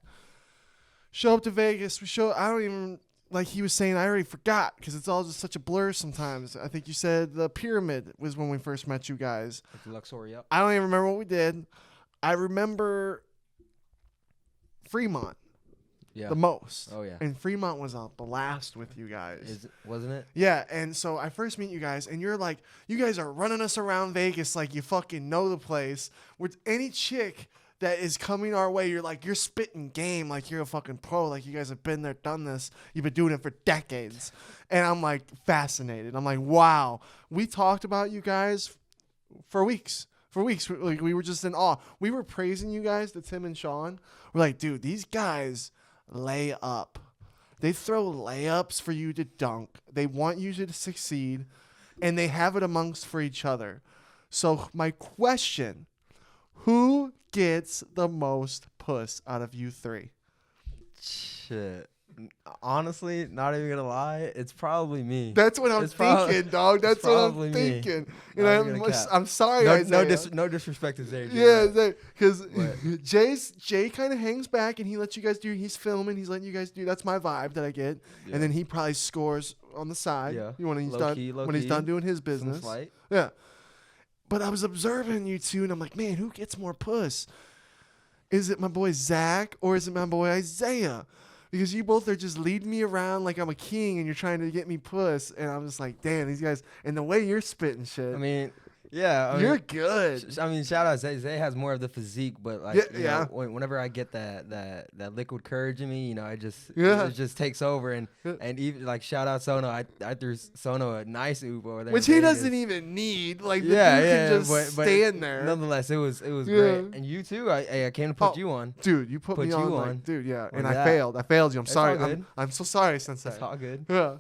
Show up to Vegas. I don't even, like he was saying, I already forgot because it's all just such a blur sometimes. I think you said the Pyramid was when we first met you guys. Like the Luxor, yep. I don't even remember what we did. I remember Fremont Yeah. the most. Oh, yeah. And Fremont was a blast with you guys. Wasn't it? Yeah, and so I first meet you guys, and you're like, you guys are running us around Vegas like you fucking know the place. With any chick that is coming our way, you're spitting game like you're a fucking pro, like you guys have been there, done this. You've been doing it for decades. And I'm like fascinated. I'm like, wow. We talked about you guys for weeks. We were just in awe. We were praising you guys to Tim and Sean. We're like, dude, these guys lay up. They throw layups for you to dunk. They want you to succeed, and they have it amongst for each other. So my question, who gets the most puss out of you three? Shit. Honestly, not even gonna lie, it's probably me. That's what I'm It's prob- thinking, dog. That's it's what I'm probably me. thinking. Not And even gonna cap. I'm sorry, no, Isaiah. no disrespect is there. Yeah, because But- Jay kind of hangs back and he lets you guys do. He's filming. He's letting you guys do. That's my vibe that I get. Yeah. And then he probably scores on the side. Yeah. When he's Low done. key, low when he's key. done doing his Some business. slight. Yeah. But I was observing you two, and I'm like, man, who gets more puss? Is it my boy Zach or is it my boy Isaiah? Because you both are just leading me around like I'm a king, and you're trying to get me puss, and I'm just like, damn, these guys. And the way you're spitting shit, I mean, yeah. you're good. Shout out Zay has more of the physique, but like, Yeah, you yeah. know, whenever I get that liquid courage in me, you know, it just takes over, and even like shout out Sono, I threw Sono a nice oop over there, Which in he Vegas. doesn't even need. Like, the Yeah, dude yeah, can just but stand there. Nonetheless, it was Yeah. great, and you too. I came to put Oh, you on. Dude, you put Put me you on, on. like, dude, yeah. And Look I at failed. I failed you. I'm It's sorry. all good. I'm so sorry, Sensei. It's all good. Yeah.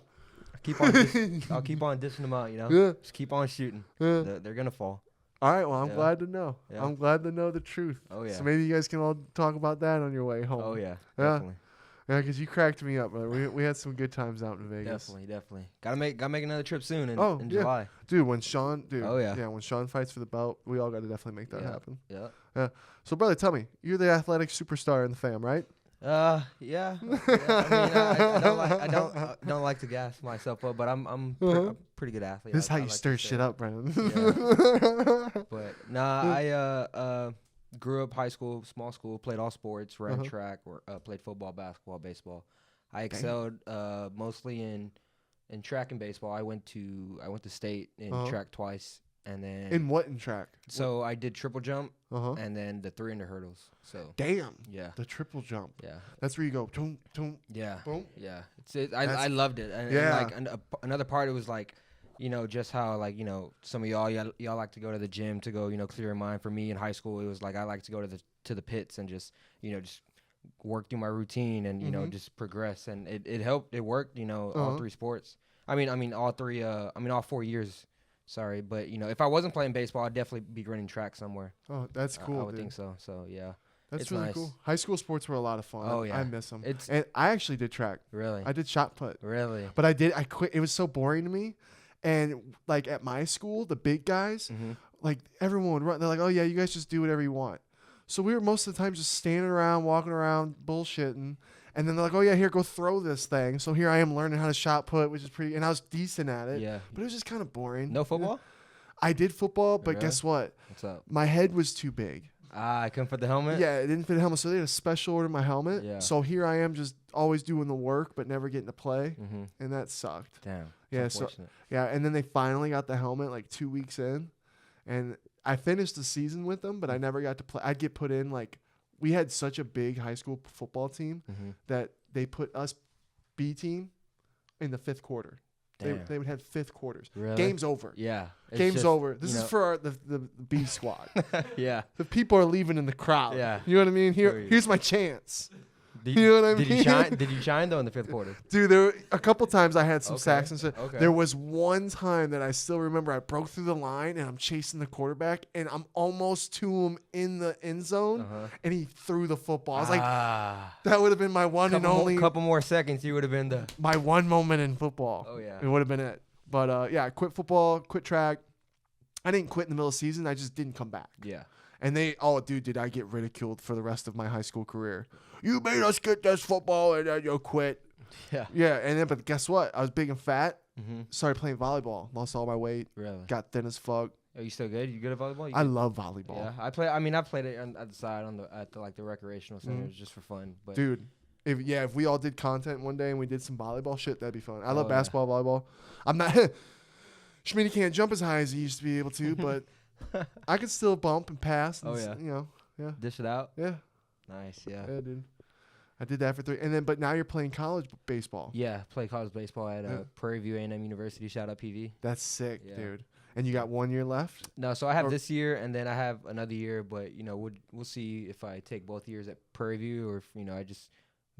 I'll keep on dishing them out. You know, Yeah. just keep on shooting. Yeah. They're gonna fall. All right, well, I'm Yeah. glad to know. Yeah. I'm glad to know the truth. Oh yeah. So maybe you guys can all talk about that on your way home. Oh yeah. Yeah. Definitely. Yeah, because you cracked me up, brother. We had some good times out in Vegas. Definitely. Gotta make another trip soon in Oh, yeah. July. Dude, when Sean, Oh, yeah. when Sean fights for the belt, we all got to definitely make that Yeah. happen. Yeah. So, brother, tell me, you're the athletic superstar in the fam, right? Yeah. Yeah. I mean, I don't like to gas myself up, but I'm a pretty good athlete. This is how I you like to stir say. shit up, Brandon. But nah, I grew up high school, small school, played all sports, ran track, or played football, basketball, baseball. I excelled mostly in track and baseball. I went to state in track twice, and then In what in track? so I did triple jump Uh-huh. and then the 300 hurdles. So Damn. yeah, The triple jump. yeah, That's where you go. Toom, toom, yeah, boom. yeah. That's- I loved it. And Yeah. like another part, it was like, you know, just how like, you know, some of y'all like to go to the gym to go, you know, clear your mind. For me in high school, it was like I like to go to the pits and just, you know, just work through my routine and, you know, just progress. And it helped. It worked, you know, all three sports. I mean all 4 years. Sorry, but you know, if I wasn't playing baseball, I'd definitely be running track somewhere. Oh, that's cool, I would dude. think so. So yeah, That's it's really nice. cool. High school sports were a lot of fun. Oh, I yeah. miss them. It's- And I actually did track. really, I did shot put. really. But I quit. It was so boring to me. And like at my school, the big guys, like everyone would run. They're like, oh yeah, you guys just do whatever you want. So we were most of the time just standing around, walking around, bullshitting. And then they're like, oh yeah, here, go throw this thing. So here I am learning how to shot put, which is pretty, and I was decent at it. Yeah. But it was just kind of boring. No football? I did football, but Really? guess what? What's up? My head was too big. I couldn't fit the helmet? Yeah, it didn't fit the helmet, so they had a special order my helmet. Yeah. So here I am just always doing the work, but never getting to play. Mm-hmm. And that sucked. Damn. Yeah, It's so unfortunate. yeah, and then they finally got the helmet like 2 weeks in, and I finished the season with them, but I never got to play. I'd get put in like we had such a big high school football team Mhm. that they put us B team in the 5th quarter. Damn. They would have 5th quarters. Really? Game's over. Yeah. It's Game's just, over. This you is know- for the B squad. Yeah. The people are leaving in the crowd. Yeah. You know what I mean? Feel you. Here's my chance. Did, You know what I did mean? you shine? Did you shine though in the 5th quarter? Dude, there were a couple times I had some Okay, sacks and shit. okay. There was one time that I still remember I broke through the line and I'm chasing the quarterback and I'm almost to him in the end zone Uh-huh. and he threw the football. I was like, ah, that would have been my one and only couple more seconds, you would have been the. my one moment in football. Oh yeah. It would have been it. But yeah, I quit football, quit track. I didn't quit in the middle of the season. I just didn't come back. Yeah. And dude, did I get ridiculed for the rest of my high school career. You made us get this football and then you quit. Yeah. Yeah, and then, but guess what? I was big and fat. Mm-hmm. Started playing volleyball. Lost all my weight. Really? Got thin as fuck. Are you still good? You good at volleyball? You I good? love volleyball. Yeah, I play. I mean, I played it at the side at the recreational centers just for fun. But Dude, if we all did content one day and we did some volleyball shit, that'd be fun. I love Oh, yeah. basketball, volleyball. I'm not. Schmitty can't jump as high as he used to be able to, but I could still bump and pass. And Oh, yeah. You know. Yeah. dish it out. Yeah. Nice. Yeah. Yeah, dude. I did that for 3, and then but now you're playing college baseball. Yeah. Play college baseball at Yeah. Prairie View A&M University. Shout out PV. That's sick, Yeah. dude. And you got 1 year left. No, so I have Or- this year and then I have another year, but we'll see if I take both years at Prairie View or if I just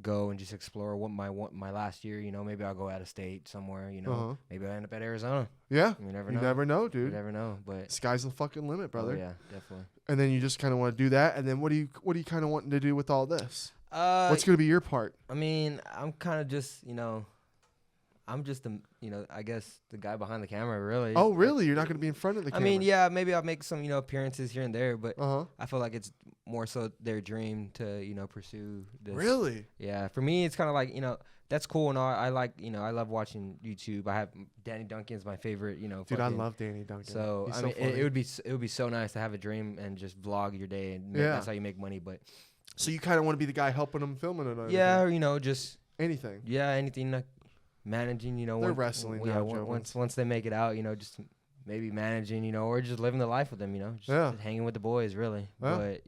go and just explore what my last year. Maybe I'll go out of state somewhere. Uh-huh. Maybe I will end up at Arizona. Yeah. You never You know. never know, You dude. never know. But Sky's the fucking limit, brother. Oh, yeah, definitely. And then you just kind of want to do that. And then what do you kind of wanting to do with all this? What's gonna be your part? I mean, I'm kind of just I'm just the I guess the guy behind the camera, really. Oh, really? You're not gonna be in front of the I camera? mean, yeah, maybe I'll make some appearances here and there, but Uh huh. I feel like it's more so their dream to pursue this. Really? Yeah, for me, it's kind of like that's cool and all. I like I love watching YouTube. I have Danny Duncan's my favorite. Dude, I fucking- love Danny Duncan. So He's I so mean, funny. it would be so nice to have a dream and just vlog your day and Yeah. that's how you make money. But So you kind of want to be the guy helping them filming it? Or yeah, anything? just Anything. anything like managing. They're wrestling yeah, now, once they make it out, just maybe managing, or just living the life with them, just Yeah. hanging with the boys, really. Yeah. But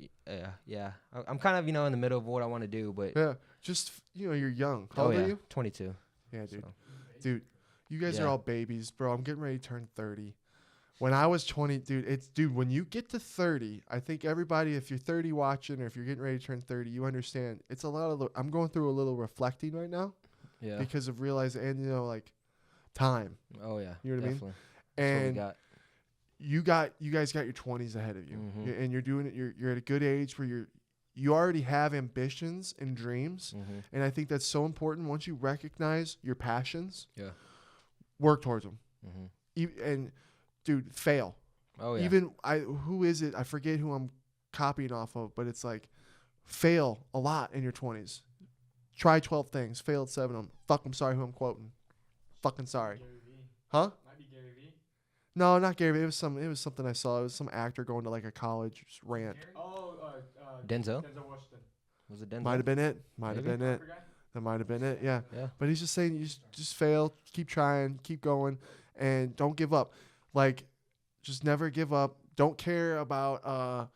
yeah, I'm kind of in the middle of what I want to do, but Yeah. Just you're young. How old yeah, are you? 22. Yeah, dude. So. Dude, you guys are Yeah. all babies, bro. I'm getting ready to turn 30. When I was 20, dude, when you get to 30, I think everybody, if you're 30 watching or if you're getting ready to turn 30, you understand. It's a lot of, I'm going through a little reflecting right now Yeah. because of realizing, and like time. Oh yeah. You know what I mean? definitely. That's what we And got. you guys got your 20s ahead of you. Mhm. And you're doing it. You're at a good age where you already have ambitions and dreams. Mm-hmm. And I think that's so important. Once you recognize your passions, Yeah. work towards them. Mm-hmm. And dude, fail. Oh yeah. Even who is it? I forget who I'm copying off of, but it's like fail a lot in your 20s. Try 12 things, fail at 7 of them. Fuck, I'm sorry who I'm quoting. Fucking sorry. Gary V. Huh? Might be Gary V. No, not Gary. It was something I saw. It was some actor going to like a college rant. Oh, Denzel? Denzel Washington. Was it Denzel? Might have been it. Might have Maybe. been it. Rapper guy? That might have been it. Yeah. Yeah. But he's just saying you just fail, keep trying, keep going, and don't give up. Like, just never give up. Don't care about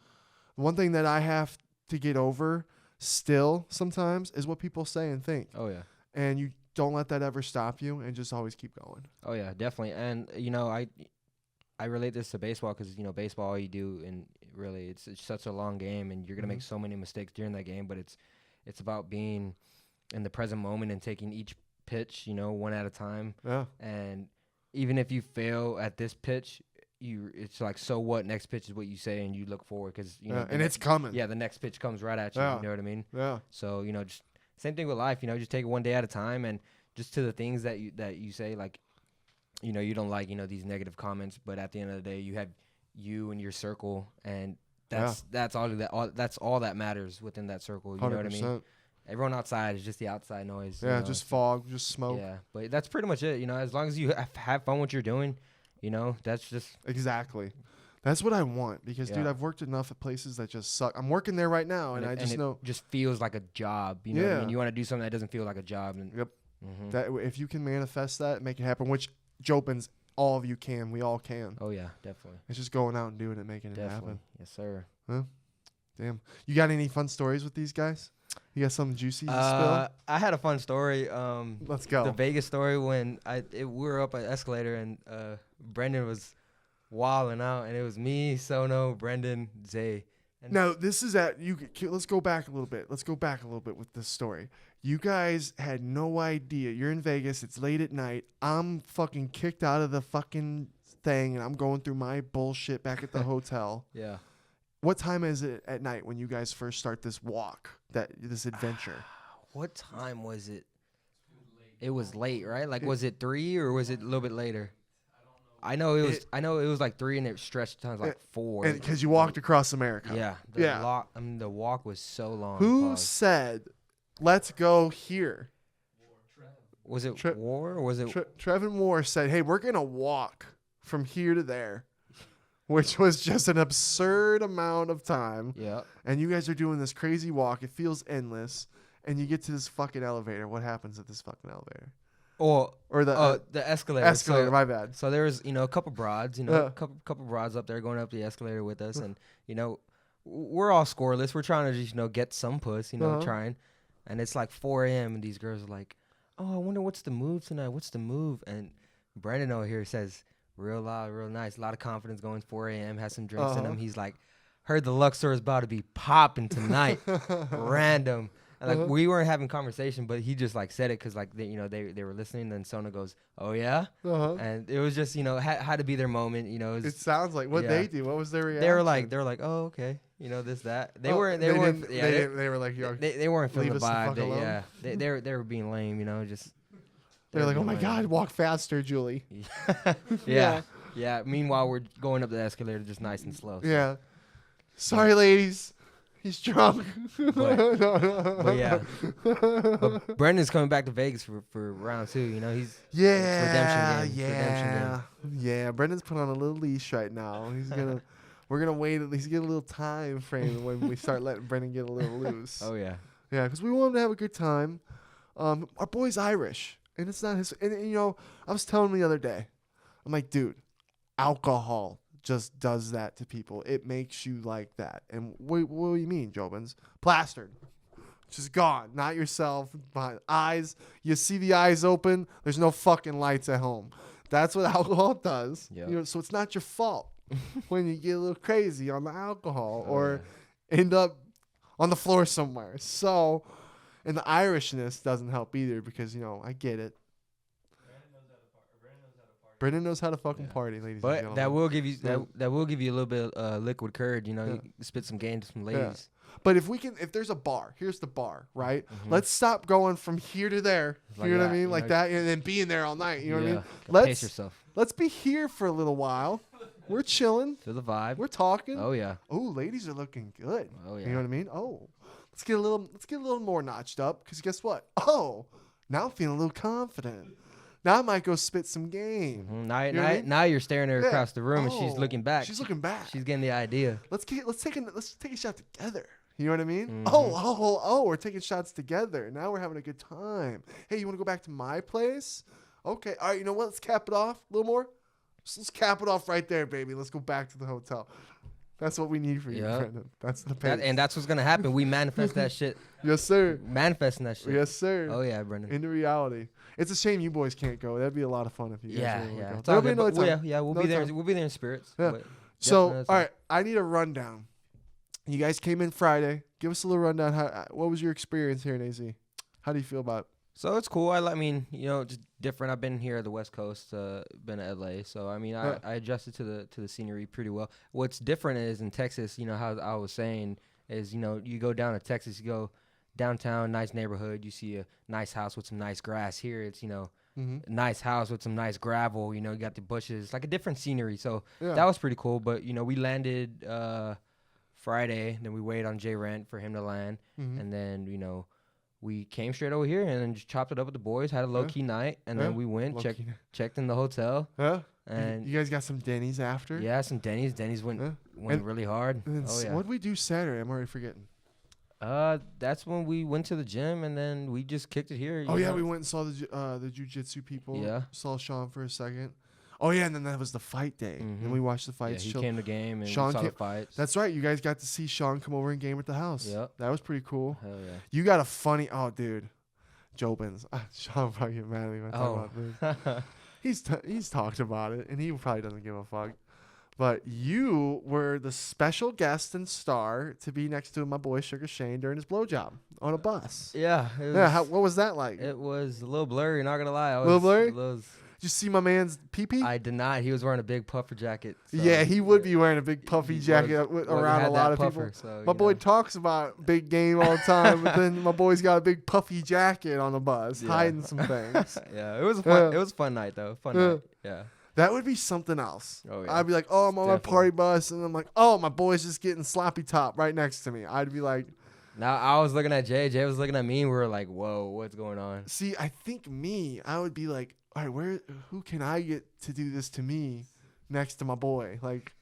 one thing that I have to get over still sometimes is what people say and think. Oh yeah. And you don't let that ever stop you and just always keep going. Oh yeah, definitely. And I relate this to baseball because baseball all you do and really it's such a long game and you're gonna make so many mistakes during that game. But it's about being in the present moment and taking each pitch one at a time. Yeah. And even if you fail at this pitch, it's like so what? Next pitch is what you say and you look forward because And it's coming. yeah, the next pitch comes right at you. Yeah. You know what I mean? Yeah. So just same thing with life. Just take it one day at a time, and just to the things that you say, like, you don't like these negative comments, but at the end of the day, you and your circle, and that's all that matters within that circle. You know what I mean? Everyone outside is just the outside noise. Yeah, just fog, just smoke. Yeah, but that's pretty much it. You know, as long as you have fun what you're doing, you know, that's just exactly. That's what I want because, dude, I've worked enough at places that just suck. I'm working there right now, and I just know it just feels like a job. You know what I mean? You want to do something that doesn't feel like a job. And yep. That if you can manifest that, make it happen, which Jobins, all of you can. We all can. Oh yeah, definitely. It's just going out and doing it, making it happen. Yes, sir. Huh? Damn. You got any fun stories with these guys? You got something juicy to spill? I had a fun story. Let's go. The Vegas story when we were up an escalator and Brendan was wilding out, and it was me, Sono, Brendan, Zay. Now this is let's go back a little bit. Let's go back a little bit with this story. You guys had no idea. You're in Vegas. It's late at night. I'm fucking kicked out of the fucking thing, and I'm going through my bullshit back at the hotel. Yeah. What time is it at night when you guys first start this walk, this adventure? What time was it? It was late, right? Like, was it 3 or was it a little bit later? I know it was like 3, and it stretched times like 4. And because you walked across America. Yeah. The walk was so long. Who said, "Let's go here"? Was it War or was it? Trevin Moore said, "Hey, we're gonna walk from here to there," which was just an absurd amount of time. Yeah. And you guys are doing this crazy walk. It feels endless. And you get to this fucking elevator. What happens at this fucking elevator? Or the escalator. Escalator, my bad. So there was, a couple broads, a couple broads up there going up the escalator with us, and we're all scoreless. We're trying to just get some puss, trying, and it's like 4 a.m. and these girls are like, "Oh, I wonder what's the move tonight? What's the move?" And Brandon over here says, real loud, real nice, a lot of confidence, going 4 a.m. Has some drinks in him. He's like, "Heard the Luxor is about to be popping tonight." Random. Like we weren't having conversation, but he just like said it because like they were listening. Then Sona goes, "Oh yeah," and it was just had to be their moment. It sounds like what they do. What was their reaction? They were like, "Oh okay," this that. They were like, they weren't feeling the vibe. They were being lame. Just they're like, "Oh my god, walk faster, Julie." Yeah. Meanwhile, we're going up the escalator just nice and slow. So. Yeah. Sorry, ladies. He's drunk. But yeah. But Brendan's coming back to Vegas for round 2. He's redemption game. Yeah. Brendan's put on a little leash right now. We're gonna wait at least get a little time frame when we start letting Brendan get a little loose. Oh yeah. Yeah, because we want him to have a good time. Our boy's Irish, and it's not his. And I was telling him the other day, I'm like, dude, alcohol just does that to people. It makes you like that. And what do you mean, Jobins? Plastered. Just gone. Not yourself. Behind eyes. You see the eyes open. There's no fucking lights at home. That's what alcohol does. Yep. So it's not your fault when you get a little crazy on the alcohol or end up on the floor somewhere. So, and the Irishness doesn't help either because, I get it. Brendan knows how to fucking party, ladies and gentlemen. But that will give you that will give you a little bit of liquid courage. You spit some game to some ladies. Yeah. But if there's a bar, here's the bar, right? Mm-hmm. Let's stop going from here to there. You know what I mean? Like that, and then being there all night. You know what I mean? Pace yourself. Let's be here for a little while. We're chilling. Feel the vibe. We're talking. Oh yeah. Oh, ladies are looking good. Oh yeah. You know what I mean? Oh, let's get a little more notched up. Because guess what? Oh, now I'm feeling a little confident. Now I might go spit some game. Mm-hmm. Now you're staring at her across the room, and she's looking back. She's looking back. She's getting the idea. Let's take a shot together. You know what I mean? Mm-hmm. Oh, we're taking shots together. Now we're having a good time. Hey, you want to go back to my place? Okay. All right. You know what? Let's cap it off a little more. Let's cap it off right there, baby. Let's go back to the hotel. That's what we need for you, Brendan. That's the pace. And that's what's gonna happen. We manifest that shit. Yes, sir. Manifesting that shit. Yes, sir. Oh yeah, Brendan. Into reality. It's a shame you boys can't go. That'd be a lot of fun if you guys were go. There'll be another time. We'll be there. We'll be there in spirits. Yeah. So, all right, I need a rundown. You guys came in Friday. Give us a little rundown. What was your experience here in AZ? How do you feel about it? So it's cool. Just different. I've been here at the West Coast, been to LA. So I adjusted to the scenery pretty well. What's different is in Texas, how I was saying is, you go down to Texas, you go downtown, nice neighborhood, you see a nice house with some nice grass. Here it's, nice house with some nice gravel. You know, you got the bushes, like a different scenery. So Yeah. that was pretty cool. But you know, we landed Friday. Then we waited on Jay Rent for him to land, and then you know, we came straight over here and then just chopped it up with the boys. Had a low key night, and then we went checked in the hotel. Huh? And you guys got some Denny's after? yeah, some Denny's. Denny's went And- really hard. And Oh yeah. What did we do Saturday? I'm already forgetting. That's when we went to the gym and then we just kicked it here. Oh you yeah, know? we went and saw the jiu-jitsu people. Yeah. Saw Sean for a second. Oh yeah, and then that was the fight day, and we watched the Yeah, fights. he Chill- came to game and Sean we saw the came- fights. That's right. You guys got to see Sean come over and game at the house. Yep. That was pretty cool. Hell yeah. You got a funny. Oh, dude, Jobins. Sean probably get mad at me when I talk about this. He's talked about it, and he probably doesn't give a fuck. But you were the special guest and star to be next to my boy Sugar Shane during his blowjob on a bus. Yeah. Yeah, what was that like? It was a little blurry, not gonna lie. Little blurry? Was, Did you see my man's pee-pee? I did not. He was wearing a big puffer jacket. So Yeah, he would be wearing a big puffy jacket around a lot of people. So, My boy talks about big game all the time, but then my boy's got a big puffy jacket on the bus, hiding some things. Yeah, it was a fun. It was a fun night though. Fun night. Yeah. That would be something else. Oh, yeah. I'd be like, oh, I'm on my Definitely. party bus, and I'm like, oh, my boy's just getting sloppy top right next to me. I'd be like, Now I was looking at Jay. Jay was looking at me. And we were like, "Whoa, what's going on?" see, I think I would be like, all right, who can I get to do this to me next to my boy? Like,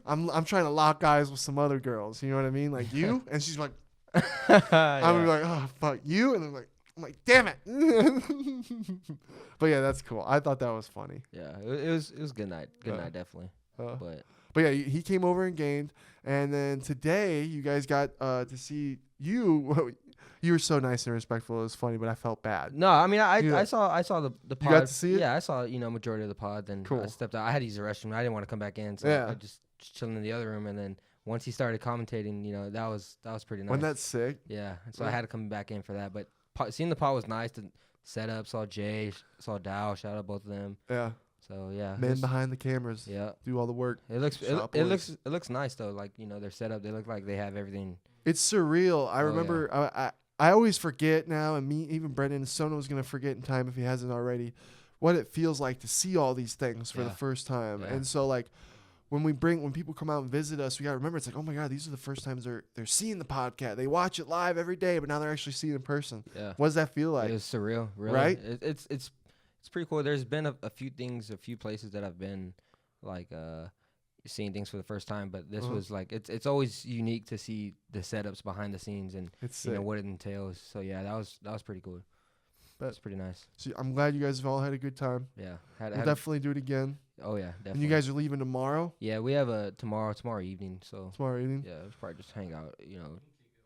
I'm trying to lock eyes with some other girls. You know what I mean? Like you, and she's like, I'm gonna be like, oh fuck you, and I'm like, damn it. But yeah, that's cool. I thought that was funny. Yeah, it was a good night. Good night, definitely. But yeah, he came over and gamed, and then today you guys got to see you. You were so nice and respectful. It was funny, but I felt bad. no, I mean I Yeah. saw the pod. You got to see it? Yeah, I saw majority of the pod. Then Cool. I stepped out. I had to use the restroom. I didn't want to come back in, so Yeah. I just chilling in the other room. And then once he started commentating, that was pretty nice. Wasn't that sick? Yeah, so I Yeah. had to come back in for that. But seeing the pod was nice. The setup, saw Jay, saw Dow. Shout out both of them. Yeah. So yeah, Men behind the cameras. Yeah, Do all the work. it looks Shop it boys. looks nice though. Like their setup, they look like they have everything. It's surreal. I Oh, remember I always forget now, and even Brendan Sono was gonna forget in time if he hasn't already, what it feels like to see all these things for the Yeah. first time. Yeah. And so like when people come out and visit us, we gotta remember it's like, oh my god, these are the first times they're seeing the podcast. They watch it live every day, but now they're actually seeing it in person. Yeah, What does that feel like? it was surreal, really. Right? It's pretty cool. There's been a few places that I've been like seeing things for the first time, but this was like it's always unique to see the setups behind the scenes and It's sick. what it entails. So yeah, that was pretty cool. That's pretty nice. So I'm glad you guys have all had a good time. Yeah, We'll definitely do it again. oh yeah, definitely. And you guys are leaving tomorrow? yeah, we have a tomorrow evening. So Tomorrow evening? yeah, we'll probably just hang out.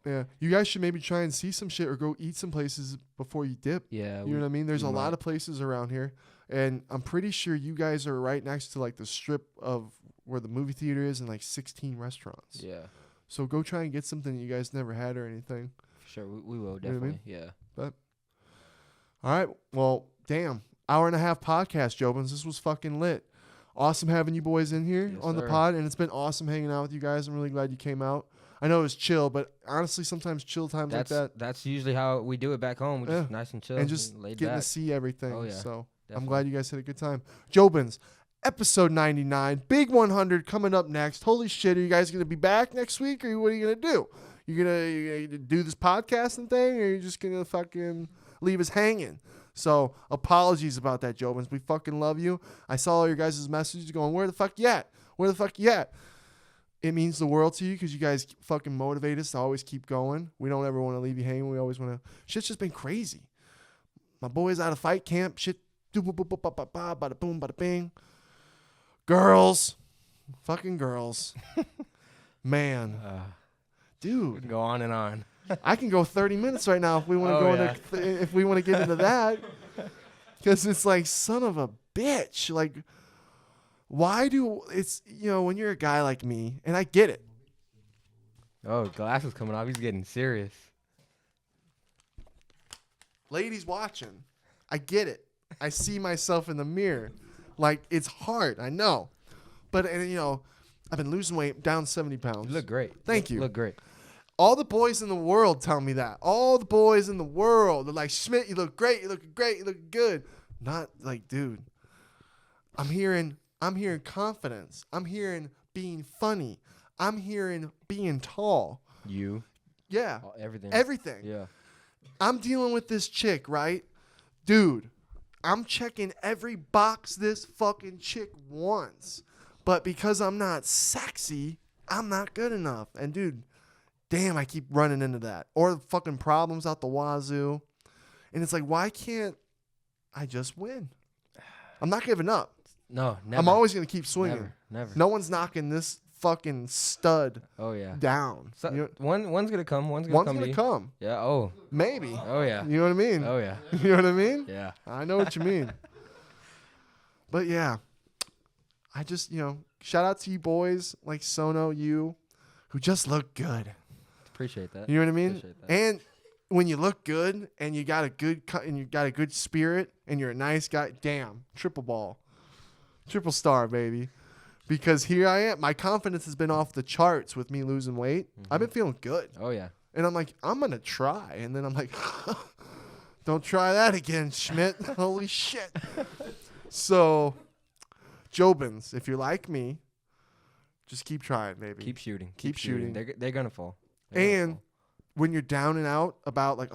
Yeah. You guys should maybe try and see some shit or go eat some places before you dip. Yeah, You know what I mean? There's we a lot might. of places around here, and I'm pretty sure you guys are right next to like the strip of where the movie theater is and like 16 restaurants. Yeah, So go try and get something you guys never had or anything. for sure. We will know what I definitely. mean? Yeah. All right. Well, damn. Hour and a half podcast, Jobins. This was fucking lit. Awesome having you boys in here Yes, on the sir. pod, and it's been awesome hanging out with you guys. I'm really glad you came out. I know it was chill, but honestly, sometimes chill times That's like that, that's usually how we do it back home. We're just Yeah. nice and chill and just laid getting back. to see everything. Oh, yeah. So I'm Definitely. glad you guys had a good time. Jobins, episode 99, big 100 coming up next. Holy shit, are you guys going to be back next week, or what are you going to do? You gonna do this podcasting thing, or are you just going to fucking leave us hanging? So apologies about that, Jobins. We fucking love you. I saw all your guys' messages going, where the fuck you at? Where the fuck you at? It means the world to you because you guys fucking motivate us to always keep going. We don't ever want to leave you hanging. We always want to. Shit's just been crazy. My boy's out of fight camp. Shit. Bada boom, bada bing. Girls. Fucking girls. Man. We Dude. can go on and on. I can go 30 minutes right now if we want to Oh, go yeah. into if we want to get into that. Because it's like, son of a bitch. Like, why do it's, when you're a guy like me, and I get it. Oh, glasses coming off. He's getting serious. Ladies watching, I get it. I see myself in the mirror. Like, it's hard. I know. But, I've been losing weight, down 70 pounds. You look great. Thank you. Look great. All the boys in the world tell me that. All the boys in the world. They're like, Schmidt, you look great. You look great. You look good. Not like, dude. I'm hearing confidence. I'm hearing being funny. I'm hearing being tall. You. Yeah. Everything. Everything. Yeah. I'm dealing with this chick, right? Dude, I'm checking every box this fucking chick wants. But because I'm not sexy, I'm not good enough. And dude, damn, I keep running into that. Or fucking problems out the wazoo. And it's like, why can't I just win? I'm not giving up. No, never. I'm always going to keep swinging. Never. No one's knocking this fucking stud Oh yeah. down. So, You know- one's gonna come. One's one's come. going to to you. come. Yeah. Oh. Maybe. Oh yeah. You know what I mean? Oh yeah. You know what I mean? Yeah. I know what you mean. But yeah, I just, shout out to you boys like Sono, you, who just look good. Appreciate that. You know what I mean? Appreciate that. And when you look good and you got a good cut and you got a good spirit and you're a nice guy, damn, triple ball, triple star, baby. Because here I am. My confidence has been off the charts with me losing weight. I've been feeling good. Oh yeah. And I'm like, I'm going to try. And then I'm like, don't try that again, Schmidt. Holy shit. So, Jobins, if you're like me, just keep trying, baby. Keep shooting. Keep shooting. They're gonna fall. They're gonna And fall. when you're down and out about like,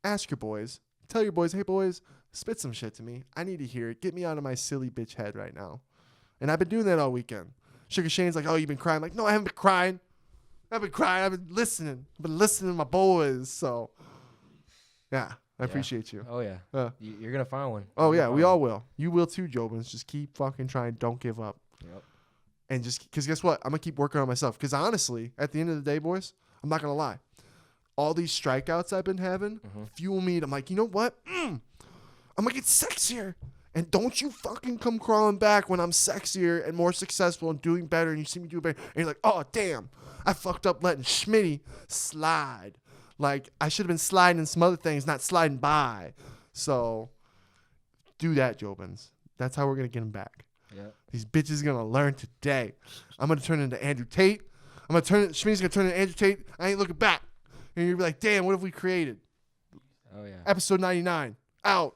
ask your boys. Tell your boys, hey, boys, spit some shit to me. I need to hear it. Get me out of my silly bitch head right now. And I've been doing that all weekend. Sugar Shane's like, oh, you've been crying. I'm like, no, I haven't been crying. I've been crying. I've been listening. I've been listening to my boys. So, yeah, I appreciate you. Oh yeah. You're gonna find one. Oh, You're yeah, gonna we find all will. You will too, Jobins. Just keep fucking trying. Don't give up. one. Yep. And just, because guess what? I'm going to keep working on myself. Because honestly, at the end of the day, boys, I'm not going to lie. All these strikeouts I've been having fuel me. I'm like, you know what? I'm going to get sexier. And don't you fucking come crawling back when I'm sexier and more successful and doing better and you see me do better. And you're like, oh, damn. I fucked up letting Schmitty slide. Like, I should have been sliding in some other things, not sliding by. So, do that, Jobins. That's how we're going to get him back. Yep. These bitches are going to learn today. I'm going to turn into Andrew Tate. Schmitty's going to turn into Andrew Tate. I ain't looking back. And you're be like, damn, what have we created? Oh yeah. Episode 99. Out.